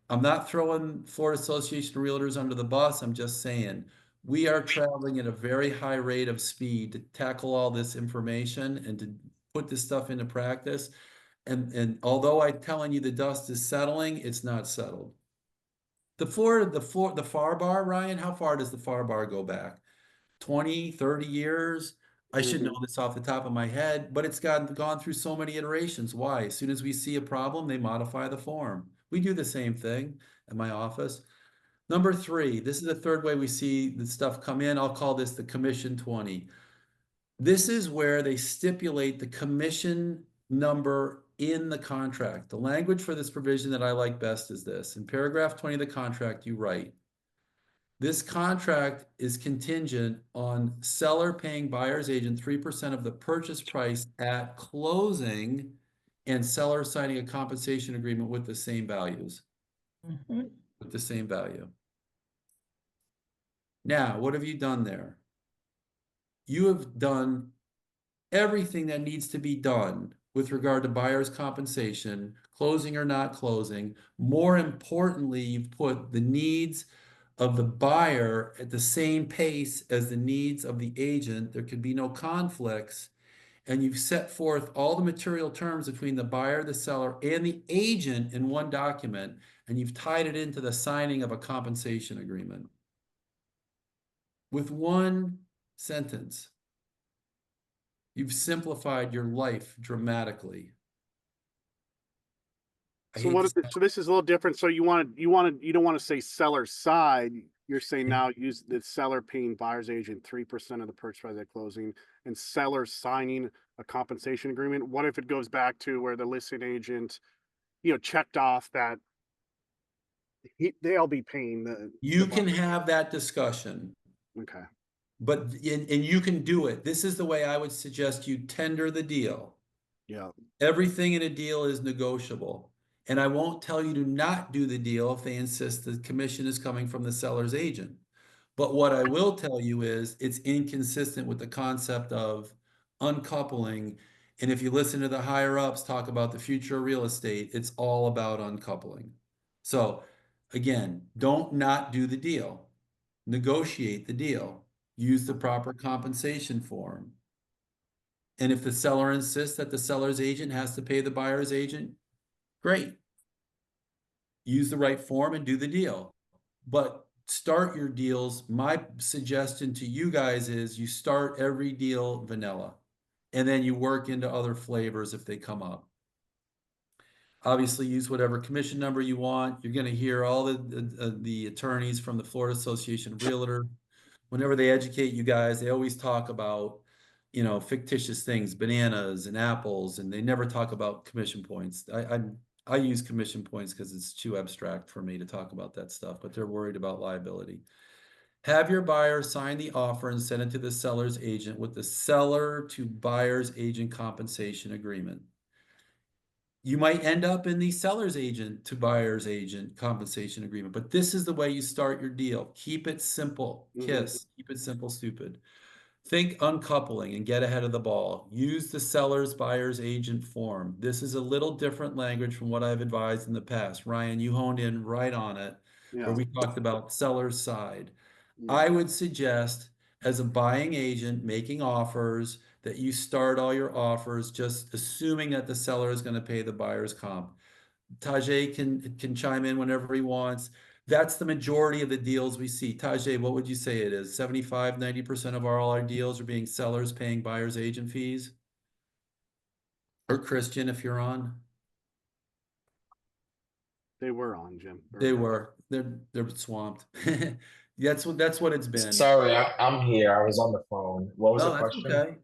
I'm not throwing Florida Association of Realtors under the bus. I'm just saying we are traveling at a very high rate of speed to tackle all this information and to put this stuff into practice. And although I'm telling you the dust is settling, it's not settled. The FAR bar, Ryan, how far does the FAR bar go back? 20, 30 years? I should know this off the top of my head, but it's gone through so many iterations. Why? As soon as we see a problem, they modify the form. We do the same thing at my office. Number 3, this is the third way we see the stuff come in. I'll call this the commission 20. This is where they stipulate the commission number in the contract. The language for this provision that I like best is this. In paragraph 20 of the contract, you write, this contract is contingent on seller paying buyer's agent 3% of the purchase price at closing and seller signing a compensation agreement with the same values. With the same value. Now, what have you done there? You have done everything that needs to be done with regard to buyer's compensation, closing or not closing. More importantly, you've put the needs of the buyer at the same pace as the needs of the agent. There could be no conflicts. And you've set forth all the material terms between the buyer, the seller, and the agent in one document. And you've tied it into the signing of a compensation agreement. with one sentence, you've simplified your life dramatically. I So hate what to is it? So this is a little different. So you don't want to say seller side. You're saying now use the seller paying buyer's agent 3% of the purchase price at closing and seller signing a compensation agreement. What if it goes back to where the listing agent, checked off that they'll be paying You the can buyer? have that discussion, Okay. but and you can do it. This is the way I would suggest you tender the deal. Yeah. Everything in a deal is negotiable. And I won't tell you to not do the deal if they insist the commission is coming from the seller's agent. But what I will tell you is it's inconsistent with the concept of uncoupling. And if you listen to the higher ups talk about the future of real estate, it's all about uncoupling. So again, don't not do the deal. Negotiate the deal. Use the proper compensation form. And if the seller insists that the seller's agent has to pay the buyer's agent, great. Use the right form and do the deal. But start your deals. My suggestion to you guys is you start every deal vanilla and then you work into other flavors if they come up. Obviously, use whatever commission number you want. You're going to hear all the attorneys from the Florida Association of Realtors. Whenever they educate you guys, they always talk about, fictitious things, bananas and apples, and they never talk about commission points. I use commission points because it's too abstract for me to talk about that stuff, but they're worried about liability. Have your buyer sign the offer and send it to the seller's agent with the seller to buyer's agent compensation agreement. You might end up in the seller's agent to buyer's agent compensation agreement, but this is the way you start your deal. Keep it simple. KISS. Keep it simple, stupid. Think uncoupling and get ahead of the ball. Use the seller's buyer's agent form. This is a little different language from what I've advised in the past. Ryan, you honed in right on it, where Yeah. we talked about seller's side. Yeah. I would suggest, as a buying agent making offers, that you start all your offers just assuming that the seller is going to pay the buyer's comp. Tajay can chime in whenever he wants. That's the majority of the deals we see. Tajay, what would you say it is? 75, 90% of all our deals are being sellers paying buyer's agent fees? Or Christian, if you're on? They were on, Jim. They were. They're swamped. That's what it's been. Sorry, I'm here. I was on the phone. What was the Oh, that's question? okay.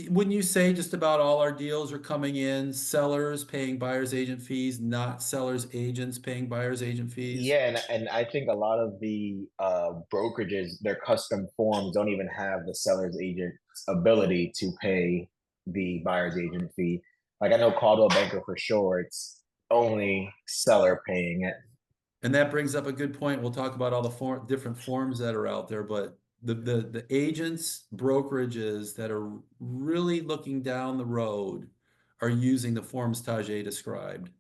Wouldn't you say just about all our deals are coming in, sellers paying buyer's agent fees, not sellers agents paying buyer's agent fees? Yeah, and I think a lot of the brokerages, their custom forms don't even have the seller's agent's ability to pay the buyer's agent fee. Like I know Caldwell Banker for sure, it's only seller paying it. And that brings up a good point. We'll talk about all the different forms that are out there, but the agents, brokerages that are really looking down the road are using the forms Tajay described.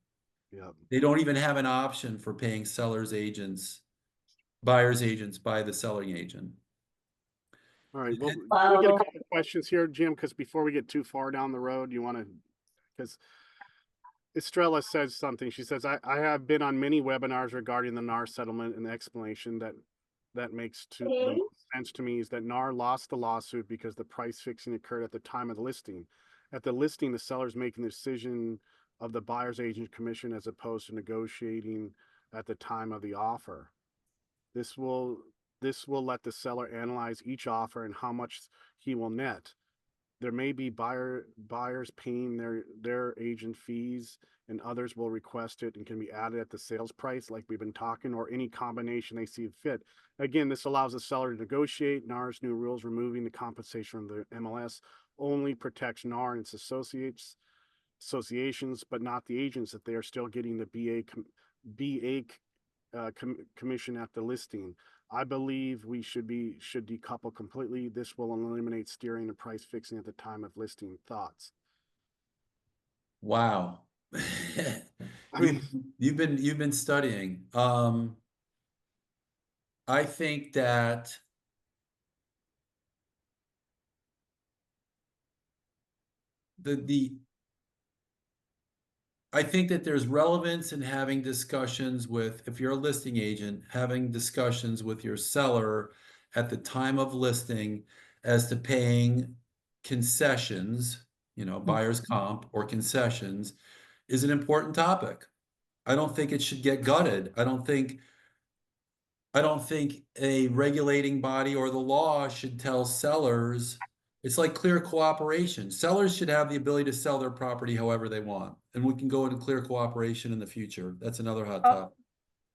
Yeah. They don't even have an option for paying sellers agents, buyers agents by the selling agent. All right. Well, can we get a couple of questions here, Jim? Because before we get too far down the road, you want to, because Estrella says something. She says, I have been on many webinars regarding the NAR settlement, and the explanation that makes the most sense to me is that NAR lost the lawsuit because the price fixing occurred at the time of the listing. At the listing, the seller's making the decision of the buyer's agent commission as opposed to negotiating at the time of the offer. This will let the seller analyze each offer and how much he will net. There may be buyers paying their agent fees, and others will request it and can be added at the sales price like we've been talking, or any combination they see fit. Again, this allows the seller to negotiate. NAR's new rules removing the compensation from the MLS only protects NAR and its associations, but not the agents, that they are still getting the commission at the listing. I believe we should decouple completely. This will eliminate steering and price fixing at the time of listing. Thoughts? Wow. I mean, you've been studying. I think that I think that there's relevance in having discussions with, if you're a listing agent, having discussions with your seller at the time of listing as to paying concessions, you know, buyer's comp or concessions, is an important topic. I don't think it should get gutted. I don't think a regulating body or the law should tell sellers. It's like clear cooperation. Sellers should have the ability to sell their property however they want, and we can go into clear cooperation in the future. That's another hot topic.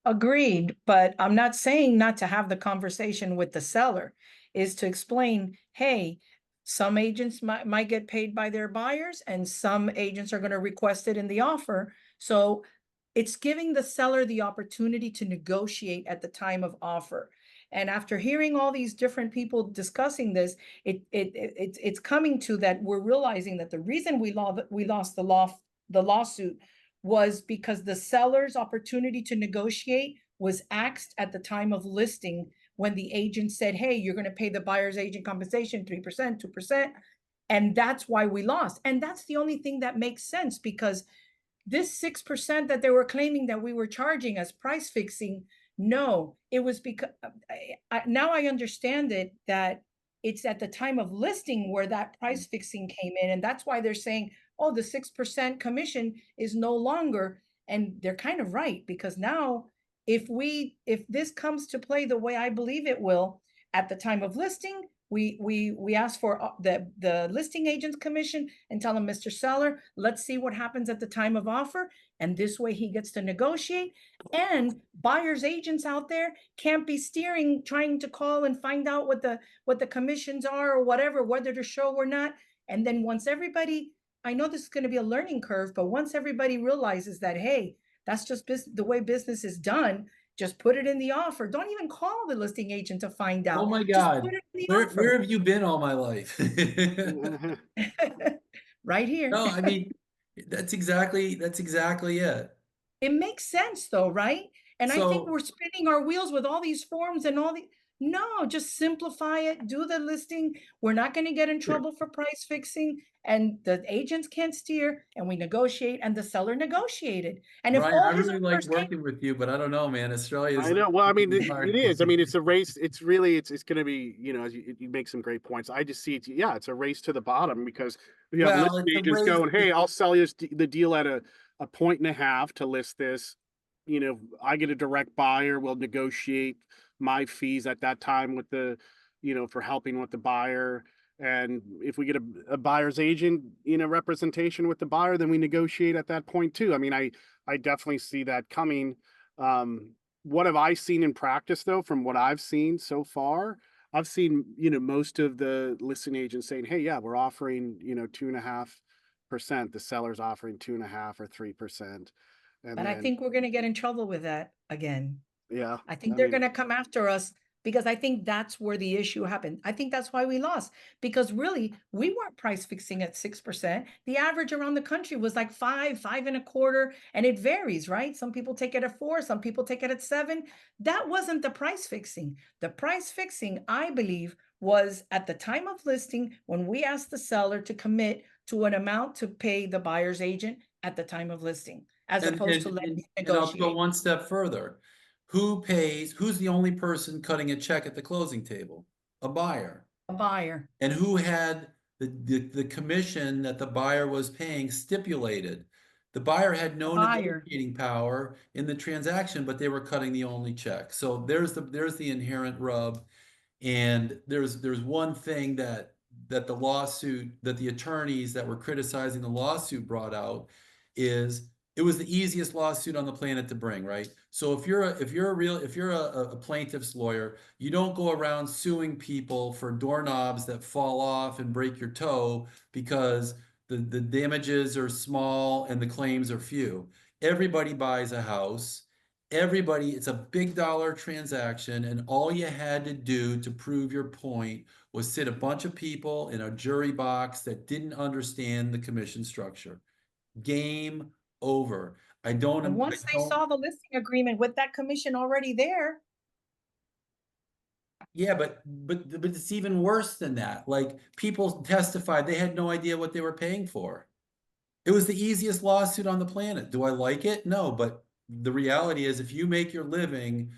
Agreed, but I'm not saying not to have the conversation with the seller, is to explain, hey, some agents might get paid by their buyers and some agents are going to request it in the offer. So it's giving the seller the opportunity to negotiate at the time of offer. And after hearing all these different people discussing this, it's coming to that we're realizing that the reason we lost the lawsuit was because the seller's opportunity to negotiate was axed at the time of listing, when the agent said, hey, you're going to pay the buyer's agent compensation 3%, 2%. And that's why we lost. And that's the only thing that makes sense, because this 6% that they were claiming that we were charging as price fixing, no, it was because now I understand it, that it's at the time of listing where that price fixing came in. And that's why they're saying, oh, the 6% commission is no longer. And they're kind of right, because now if this comes to play the way I believe it will, at the time of listing, we ask for the listing agent's commission and tell him, Mr. Seller, let's see what happens at the time of offer. And this way he gets to negotiate. And buyer's agents out there can't be trying to call and find out what the commissions are or whatever, whether to show or not. And then once everybody, I know this is going to be a learning curve, but once everybody realizes that, hey, that's just the way business is done, just put it in the offer. Don't even call the listing agent to find out. Oh my Just God. put it in the Where offer. have you been all my life? Right here. No, I mean, that's exactly it. It makes sense though, right? And I think So- we're spinning our wheels with all these forms and no, just simplify it, do the listing. We're not going to get in trouble for price fixing, and the agents can't steer, and we negotiate, and the seller negotiated. And if Ryan, all I his really like offers came, working with you, but I don't know, man. Australia is I know. Well, I mean, hard. it is. I mean, it's a race. It's really, it's going to be, you know, as you make some great points. I just see it. Yeah, it's a race to the bottom, because you have Well, listing it's a agents race- going, hey, I'll sell you the deal at a 1.5 to list this. You know, I get a direct buyer. We'll negotiate my fees at that time with the, you know, for helping with the buyer. And if we get a buyer's agent, you know, representation with the buyer, then we negotiate at that point too. I mean, I definitely see that coming. What have I seen in practice though? From what I've seen so far, I've seen, you know, most of the listing agents saying, hey, yeah, we're offering, you know, 2.5%. The seller's offering 2.5 or 3%. but I think we're going to get in trouble with that again. yeah, I think I they're mean, going to come after us, because I think that's where the issue happened. I think that's why we lost, because really we weren't price fixing at 6%. The average around the country was like 5.25, and it varies, right? Some people take it at 4, some people take it at 7. That wasn't the price fixing. The price fixing, I believe, was at the time of listing, when we asked the seller to commit to an amount to pay the buyer's agent at the time of listing, as opposed to letting it and I'll go negotiate. one step further. Who's the only person cutting a check at the closing table? A buyer. A buyer. And who had the commission that the buyer was paying stipulated? The buyer had no Buyer. negotiating power in the transaction, but they were cutting the only check. So there's the inherent rub. And there's one thing that the lawsuit, that the attorneys that were criticizing the lawsuit brought out, is it was the easiest lawsuit on the planet to bring, right? So if you're a plaintiff's lawyer, you don't go around suing people for doorknobs that fall off and break your toe because the damages are small and the claims are few. Everybody buys a house. It's a big dollar transaction, and all you had to do to prove your point was sit a bunch of people in a jury box that didn't understand the commission structure. Game over. And once they saw the listing agreement with that commission already there. Yeah, but it's even worse than that. Like, people testified they had no idea what they were paying for. It was the easiest lawsuit on the planet. Do I like it? No, but the reality is, if you make your living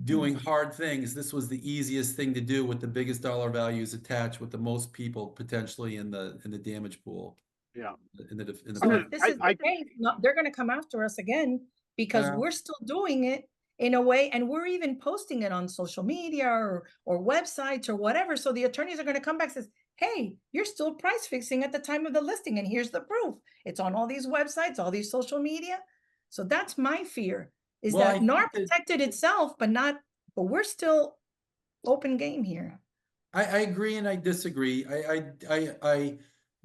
doing hard things, this was the easiest thing to do with the biggest dollar values attached with the most people potentially in the damage pool. Yeah. In the So fight. if this is the case, they're gonna come after us again because Yeah. we're still doing it in a way, and we're even posting it on social media or websites or whatever. So the attorneys are gonna come back and says, hey, you're still price fixing at the time of the listing, and here's the proof. It's on all these websites, all these social media. So that's my fear, is Well, I that think NAR that- protected itself, but we're still open game here. I agree and I disagree. I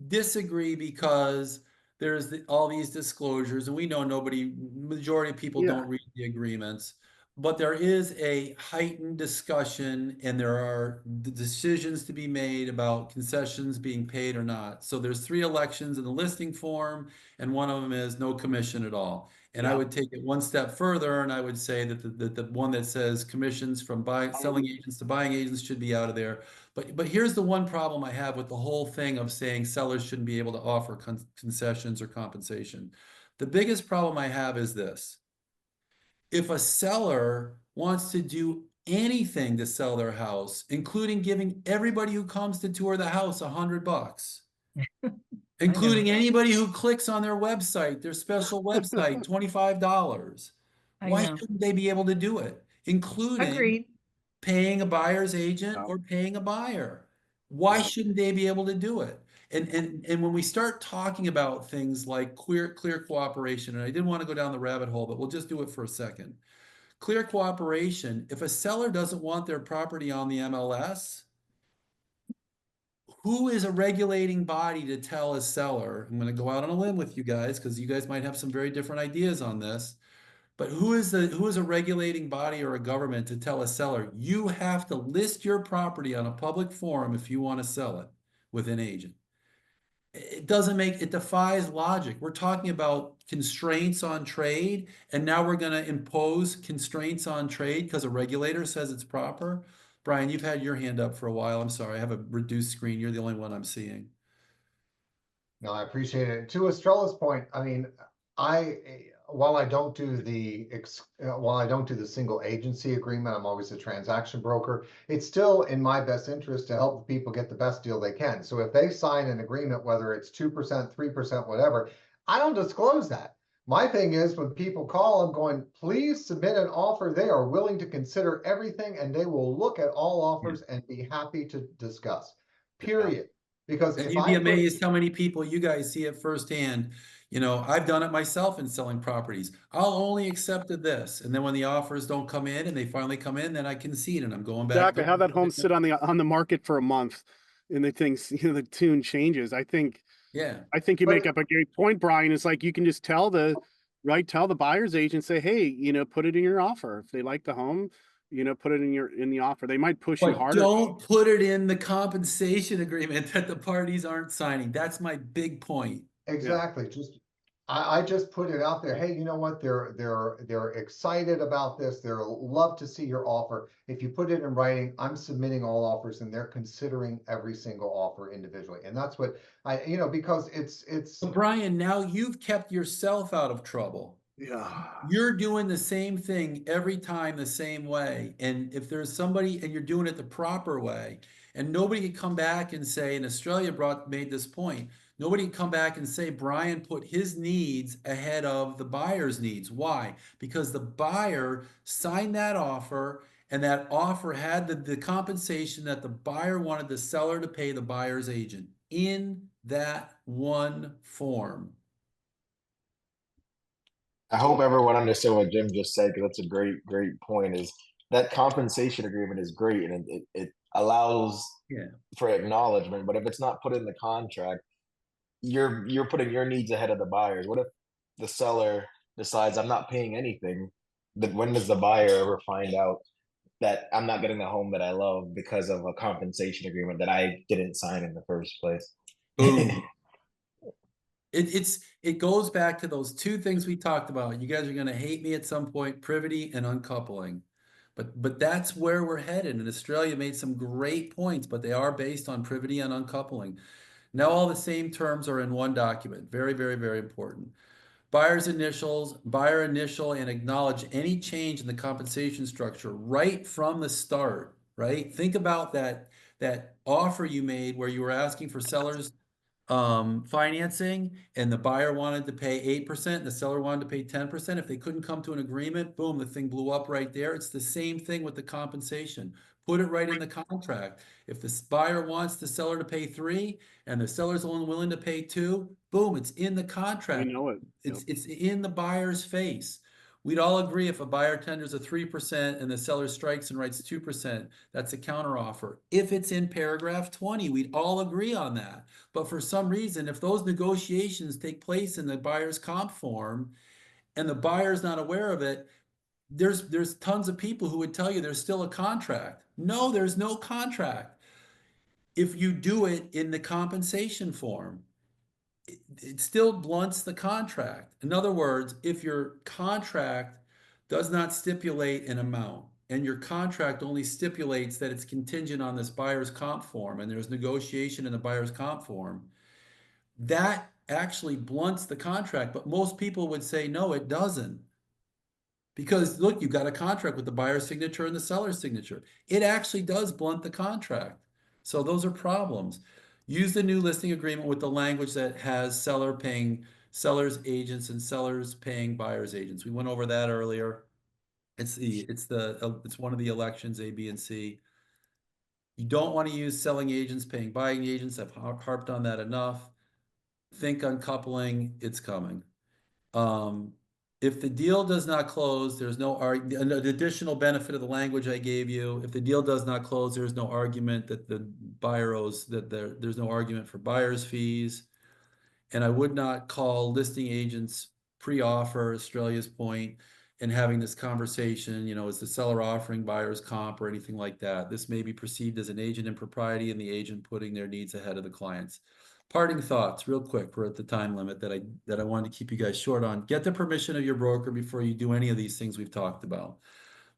disagree because there's all these disclosures, and we know majority of people Yeah. don't read the agreements, but there is a heightened discussion, and there are the decisions to be made about concessions being paid or not. So there's 3 elections in the listing form, and one of them is no commission at all. And I Yeah. would take it one step further, and I would say that the one that says commissions from selling agents to buying agents should be out of there. But here's the one problem I have with the whole thing of saying sellers shouldn't be able to offer concessions or compensation. The biggest problem I have is this. If a seller wants to do anything to sell their house, including giving everybody who comes to tour the house $100, including anybody who clicks on their website, their special website, $25, why shouldn't they be able to do it? Including Agreed. paying a buyer's agent Yeah. or paying a buyer. Why Yeah. shouldn't they be able to do it? And when we start talking about things like clear cooperation, and I didn't want to go down the rabbit hole, but we'll just do it for a second. Clear cooperation, if a seller doesn't want their property on the MLS, who is a regulating body to tell a seller? I'm going to go out on a limb with you guys because you guys might have some very different ideas on this. But who is a regulating body or a government to tell a seller, you have to list your property on a public forum if you want to sell it with an agent? It defies logic. We're talking about constraints on trade, and now we're going to impose constraints on trade because a regulator says it's proper. Brian, you've had your hand up for a while. I'm sorry, I have a reduced screen. You're the only one I'm seeing. No, I appreciate it. To Estrella's point, I mean, while I don't do the single agency agreement, I'm always a transaction broker. It's still in my best interest to help the people get the best deal they can. So if they sign an agreement, whether it's 2%, 3%, whatever, I don't disclose that. My thing is when people call, I'm going, please submit an offer. They are willing to consider everything, and they will look at all offers and be happy to discuss, period. Because And if you'd be I put, amazed how many people you guys see it firsthand. You know, I've done it myself in selling properties. I'll only accept this. And then when the offers don't come in and they finally come in, then I concede and I'm going back. Exactly. Have that home sit on the market for a month, and the things, the tune changes. I think Yeah. you make But- up a great point, Brian. It's like you can just tell the buyer's agent, say, hey, put it in your offer. If they like the home, put it in the offer. They might push you But harder. don't put it in the compensation agreement that the parties aren't signing. That's my big point. exactly, I just put it out there. Hey, you know what? They're excited about this. They'll love to see your offer. If you put it in writing, I'm submitting all offers, and they're considering every single offer individually. And that's what because it's But Brian, now you've kept yourself out of trouble. Yeah. You're doing the same thing every time the same way. And if there's somebody and you're doing it the proper way, and nobody can come back and say, and Australia made this point, nobody can come back and say Brian put his needs ahead of the buyer's needs. Why? Because the buyer signed that offer, and that offer had the compensation that the buyer wanted the seller to pay the buyer's agent in that one form. I hope everyone understood what Jim just said, because that's a great point. Is that compensation agreement is great, and it allows for acknowledgement. But if it's not put in the contract, you're putting your needs ahead of the buyers. What if the seller decides I'm not paying anything? Then when does the buyer ever find out that I'm not getting the home that I love because of a compensation agreement that I didn't sign in the first place? Boom. It goes back to those 2 things we talked about. You guys are going to hate me at some point, privity and uncoupling. But that's where we're headed. And Australia made some great points, but they are based on privity and uncoupling. Now all the same terms are in one document. Very, very, very important. Buyer's initials, buyer initial, and acknowledge any change in the compensation structure right from the start, right? Think about that offer you made where you were asking for sellers financing and the buyer wanted to pay 8% and the seller wanted to pay 10%. If they couldn't come to an agreement, boom, the thing blew up right there. It's the same thing with the compensation. Put it right in the contract. If the buyer wants the seller to pay 3 and the seller's only willing to pay 2, boom, it's in the We contract. know it. Yep. It's in the buyer's face. We'd all agree if a buyer tenders a 3% and the seller strikes and writes 2%, that's a counteroffer. If it's in paragraph 20, we'd all agree on that. But for some reason, if those negotiations take place in the buyer's comp form and the buyer's not aware of it, there's tons of people who would tell you there's still a contract. No, there's no contract. If you do it in the compensation form, it still blunts the contract. In other words, if your contract does not stipulate an amount and your contract only stipulates that it's contingent on this buyer's comp form and there's negotiation in the buyer's comp form, that actually blunts the contract. But most people would say, no, it doesn't. Because look, you've got a contract with the buyer's signature and the seller's signature. It actually does blunt the contract. So those are problems. Use the new listing agreement with the language that has seller paying seller's agents and sellers paying buyer's agents. We went over that earlier. It's one of the elections, A, B, and C. You don't want to use selling agents paying buying agents. I've harped on that enough. Think uncoupling, it's coming. If the deal does not close, there's no an additional benefit of the language I gave you. If the deal does not close, there's no argument that the buyer owes, that there's no argument for buyer's fees. And I would not call listing agents pre-offer, Australia's point, and having this conversation, is the seller offering buyer's comp or anything like that. This may be perceived as an agent impropriety and the agent putting their needs ahead of the client's. Parting thoughts, real quick. We're at the time limit that I wanted to keep you guys short on. Get the permission of your broker before you do any of these things we've talked about.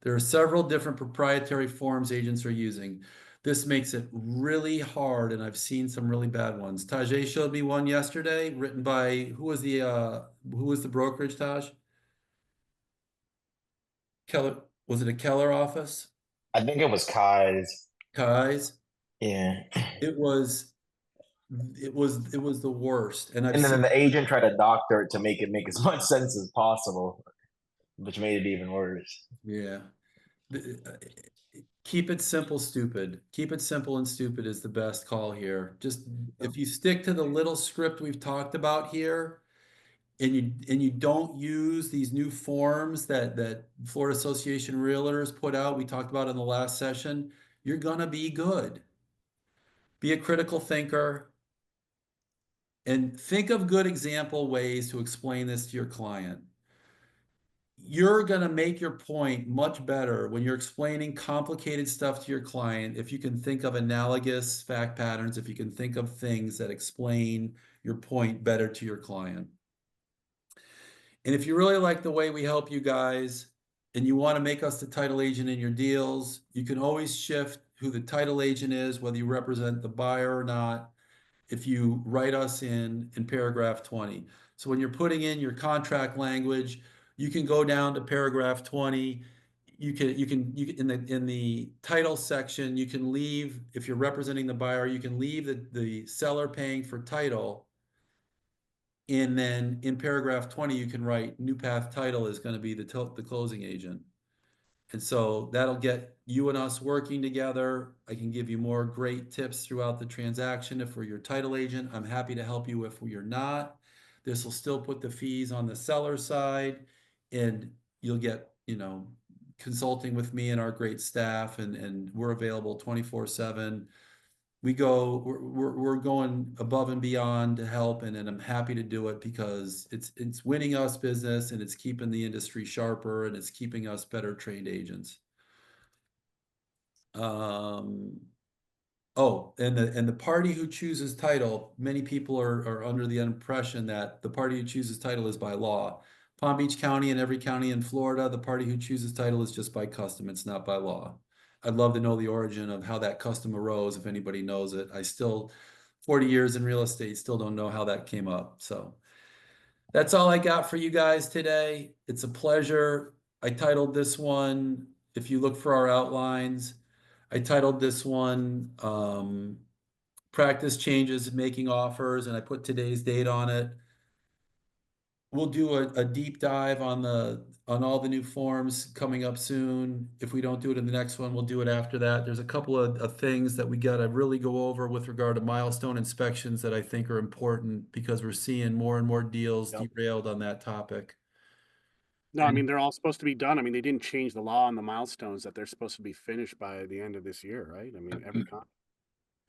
There are several different proprietary forms agents are using. This makes it really hard, and I've seen some really bad ones. Tajay showed me one yesterday, written by who was the brokerage, Taj? Keller, was it a Keller office? I think it was Kai's. Kai's? Yeah. It was the worst. And And then the agent tried to doctor it to make it make as much sense as possible, which made it even worse. Yeah. Keep it simple, stupid. Keep it simple and stupid is the best call here. Just if you stick to the little script we've talked about here, and you don't use these new forms that Florida Association Realtors put out, we talked about in the last session, you're gonna be good. Be a critical thinker and think of good example ways to explain this to your client. You're going to make your point much better when you're explaining complicated stuff to your client if you can think of analogous fact patterns, if you can think of things that explain your point better to your client. And if you really like the way we help you guys and you want to make us the title agent in your deals, you can always shift who the title agent is, whether you represent the buyer or not, if you write us in paragraph 20. So when you're putting in your contract language, you can go down to paragraph 20. You can in the title section, you can leave, if you're representing the buyer, you can leave the seller paying for title. And then in paragraph 20, you can write New Path Title is going to be the closing agent. And so that'll get you and us working together. I can give you more great tips throughout the transaction. If we're your title agent, I'm happy to help you if you're not. This will still put the fees on the seller side, and you'll get, consulting with me and our great staff, and we're available 24/7. We're going above and beyond to help, and I'm happy to do it because it's winning us business and it's keeping the industry sharper and it's keeping us better trained agents. Oh, and the party who chooses title, many people are under the impression that the party who chooses title is by law. Palm Beach County and every county in Florida, the party who chooses title is just by custom. It's not by law. I'd love to know the origin of how that custom arose, if anybody knows it. I still, 40 years in real estate, still don't know how that came up. So That's all I got for you guys today. It's a pleasure. I titled this one, if you look for our outlines, I titled this one, Practice Changes Making Offers, and I put today's date on it. We'll do a deep dive on all the new forms coming up soon. If we don't do it in the next one, we'll do it after that. There's a couple of things that we gotta really go over with regard to milestone inspections that I think are important because we're seeing more and more deals Yep. derailed on that topic. No, I mean, they're all supposed to be done. I mean, they didn't change the law on the milestones that they're supposed to be finished by the end of this year, right? I mean, every con.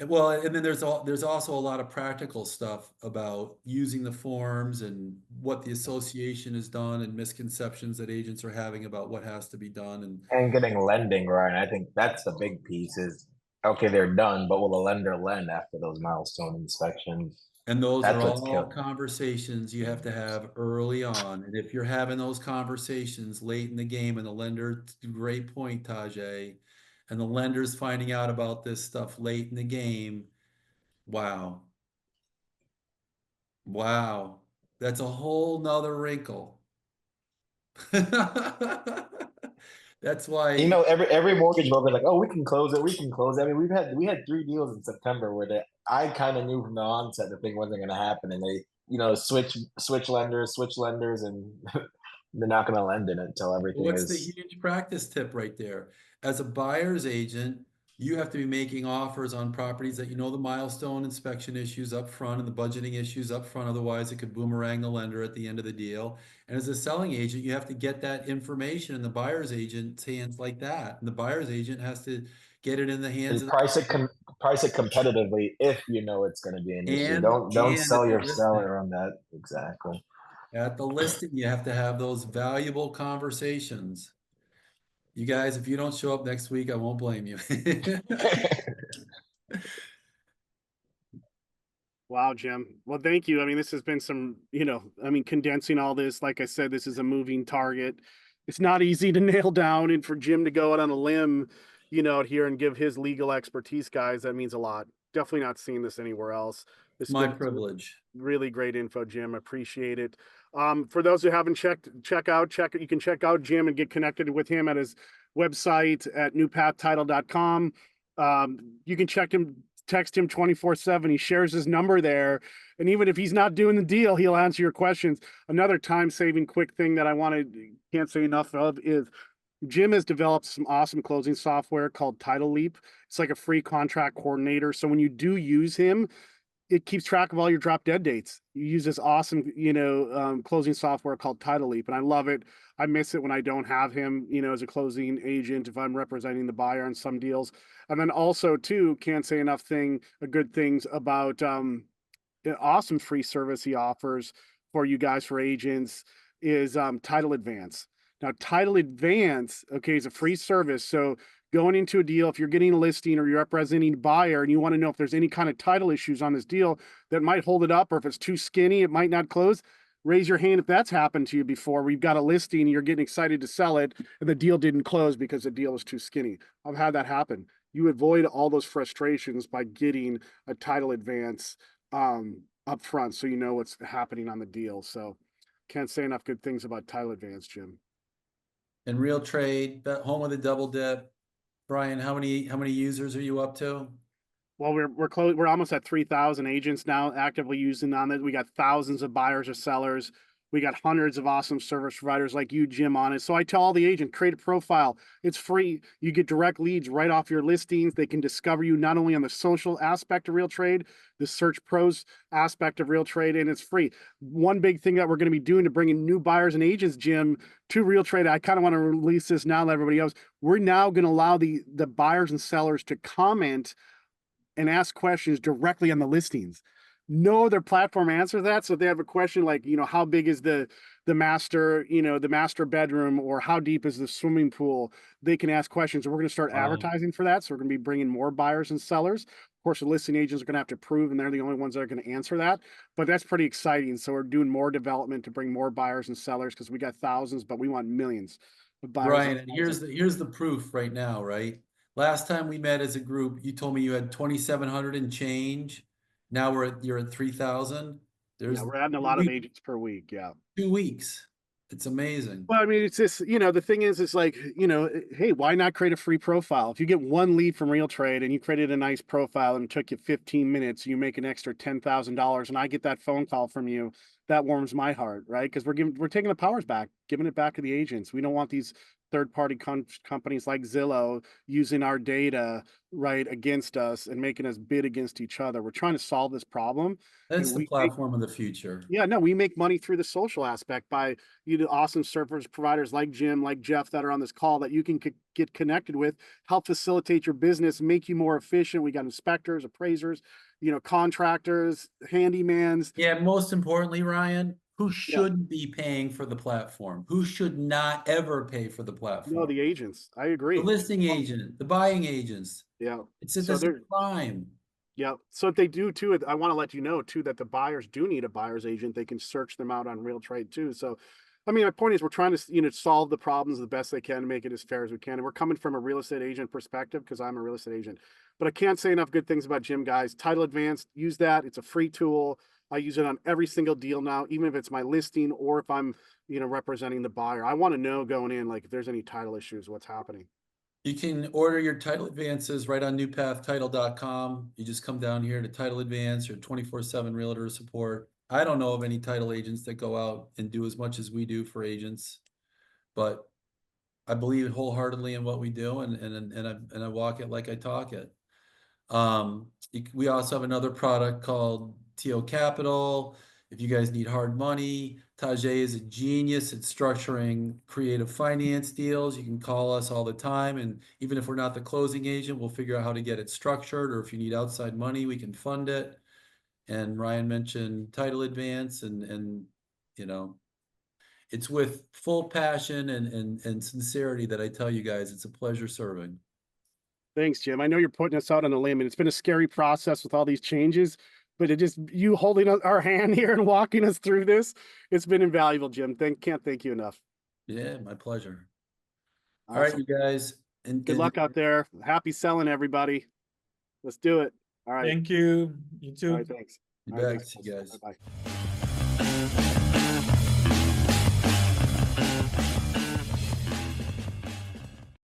Well, and then there's also a lot of practical stuff about using the forms and what the association has done and misconceptions that agents are having about what has to be done. And getting lending, right? I think that's the big piece is, okay, they're done, but will the lender lend after those milestone inspections? And those That's are what's all killing. conversations you have to have early on. And if you're having those conversations late in the game and the lender, great point, Tajay, and the lender's finding out about this stuff late in the game, wow. Wow. That's a whole nother wrinkle. That's why, You know, every mortgage broker is like, oh, we can close it, we can close it. I mean, we had 3 deals in September where I kind of knew from the onset the thing wasn't going to happen, and they, you know, switch lenders, and they're not going to lend in it until everything what's the is. huge practice tip right there? As a buyer's agent, you have to be making offers on properties that you know the milestone inspection issues up front and the budgeting issues up front. Otherwise, it could boomerang the lender at the end of the deal. And as a selling agent, you have to get that information in the buyer's agent's hands like that. And the buyer's agent has to get it in the hands And of price it competitively if you know it's going to be an issue. Don't and at sell the your listing. seller on that. Exactly. At the listing, you have to have those valuable conversations. You guys, if you don't show up next week, I won't blame you. Wow, Jim. Well, thank you. I mean, this has been some, I mean, condensing all this. Like I said, this is a moving target. It's not easy to nail down, and for Jim to go out on a limb, out here and give his legal expertise, guys, that means a lot. Definitely not seeing this anywhere else. This My has been privilege. really great info, Jim. Appreciate it. For those who haven't you can check out Jim and get connected with him at his website at newpathtitle.com. You can text him 24/7. He shares his number there. And even if he's not doing the deal, he'll answer your questions. Another time-saving quick thing that can't say enough of is Jim has developed some awesome closing software called Title Leap. It's like a free contract coordinator. So when you do use him, it keeps track of all your drop dead dates. You use this awesome, closing software called Title Leap, and I love it. I miss it when I don't have him, as a closing agent, if I'm representing the buyer on some deals. And then also too, can't say enough good things about an awesome free service he offers for you guys, for agents, is Title Advance. Now, Title Advance, okay, is a free service. So going into a deal, if you're getting a listing or you're representing a buyer and you want to know if there's any kind of title issues on this deal that might hold it up, or if it's too skinny, it might not close, raise your hand if that's happened to you before. We've got a listing and you're getting excited to sell it and the deal didn't close because the deal was too skinny. I've had that happen. You avoid all those frustrations by getting a Title Advance up front, so you know what's happening on the deal. So can't say enough good things about Title Advance, Jim. And Real Trade, that home of the double dip. Brian, how many users are you up to? Well, we're close. We're almost at 3,000 agents now actively using on it. We got thousands of buyers or sellers. We got hundreds of awesome service providers like you, Jim, on it. So I tell all the agents, create a profile. It's free. You get direct leads right off your listings. They can discover you not only on the social aspect of Real Trade, the search pros aspect of Real Trade, and it's free. One big thing that we're going to be doing to bring in new buyers and agents, Jim, to Real Trade, I kind of want to release this now, let everybody else. We're now going to allow the buyers and sellers to comment and ask questions directly on the listings. No other platform answers that. So if they have a question like, how big is the master, the master bedroom, or how deep is the swimming pool, they can ask questions. And we're going to start advertising for that. So we're going to be bringing more buyers and sellers. Of course, the listing agents are going to have to prove, and they're the only ones that are going to answer that. But that's pretty exciting. So we're doing more development to bring more buyers and sellers, because we got thousands, but we want millions of buyers. Brian, and here's the proof right now, right? Last time we met as a group, you told me you had 2,700 and change. Now you're at 3,000. There's Yeah, we're adding a lot of agents per week. Yeah. 2 weeks. It's amazing. Well, I mean, it's just, the thing is like, hey, why not create a free profile? If you get one lead from Real Trade and you created a nice profile and it took you 15 minutes, you make an extra $10,000 and I get that phone call from you, that warms my heart, right? Because we're taking the powers back, giving it back to the agents. We don't want these third-party companies like Zillow using our data, right, against us and making us bid against each other. We're trying to solve this problem. That's and the we platform of the future. Yeah, no, we make money through the social aspect by awesome service providers like Jim, like Jeff that are on this call that you can get connected with, help facilitate your business, make you more efficient. We got inspectors, appraisers, contractors, handymans. Yeah, most importantly, Ryan, who Yeah. shouldn't be paying for the platform? Who should not ever pay for the No, platform? the agents. I agree. The listing agent, the buying agents. Yeah. It's a So they're crime. Yeah. So if they do too, I want to let you know too that the buyers do need a buyer's agent. They can search them out on Real Trade too. So, I mean, my point is we're trying to solve the problems the best they can and make it as fair as we can. And we're coming from a real estate agent perspective because I'm a real estate agent. But I can't say enough good things about Jim, guys. Title Advanced, use that. It's a free tool. I use it on every single deal now, even if it's my listing or if I'm representing the buyer. I want to know going in like if there's any title issues, what's happening. You can order your title advances right on newpathtitle.com. You just come down here to Title Advance or 24/7 Realtor support. I don't know of any title agents that go out and do as much as we do for agents, but I believe wholeheartedly in what we do, and I walk it like I talk it. We also have another product called TO Capital. If you guys need hard money, Tajay is a genius at structuring creative finance deals. You can call us all the time, and even if we're not the closing agent, we'll figure out how to get it structured, or if you need outside money, we can fund it. And Ryan mentioned Title Advance, and it's with full passion and sincerity that I tell you guys it's a pleasure serving. Thanks, Jim. I know you're putting us out on a limb, and it's been a scary process with all these changes, but it just you holding our hand here and walking us through this, it's been invaluable, Jim. Can't thank you enough. Yeah, my pleasure. Awesome. All right, you guys. Good luck out there. Happy selling, everybody. Let's do it. All right. Thank you. You too. All right, thanks. You All right, bet. thanks, See you guys. Bye-bye.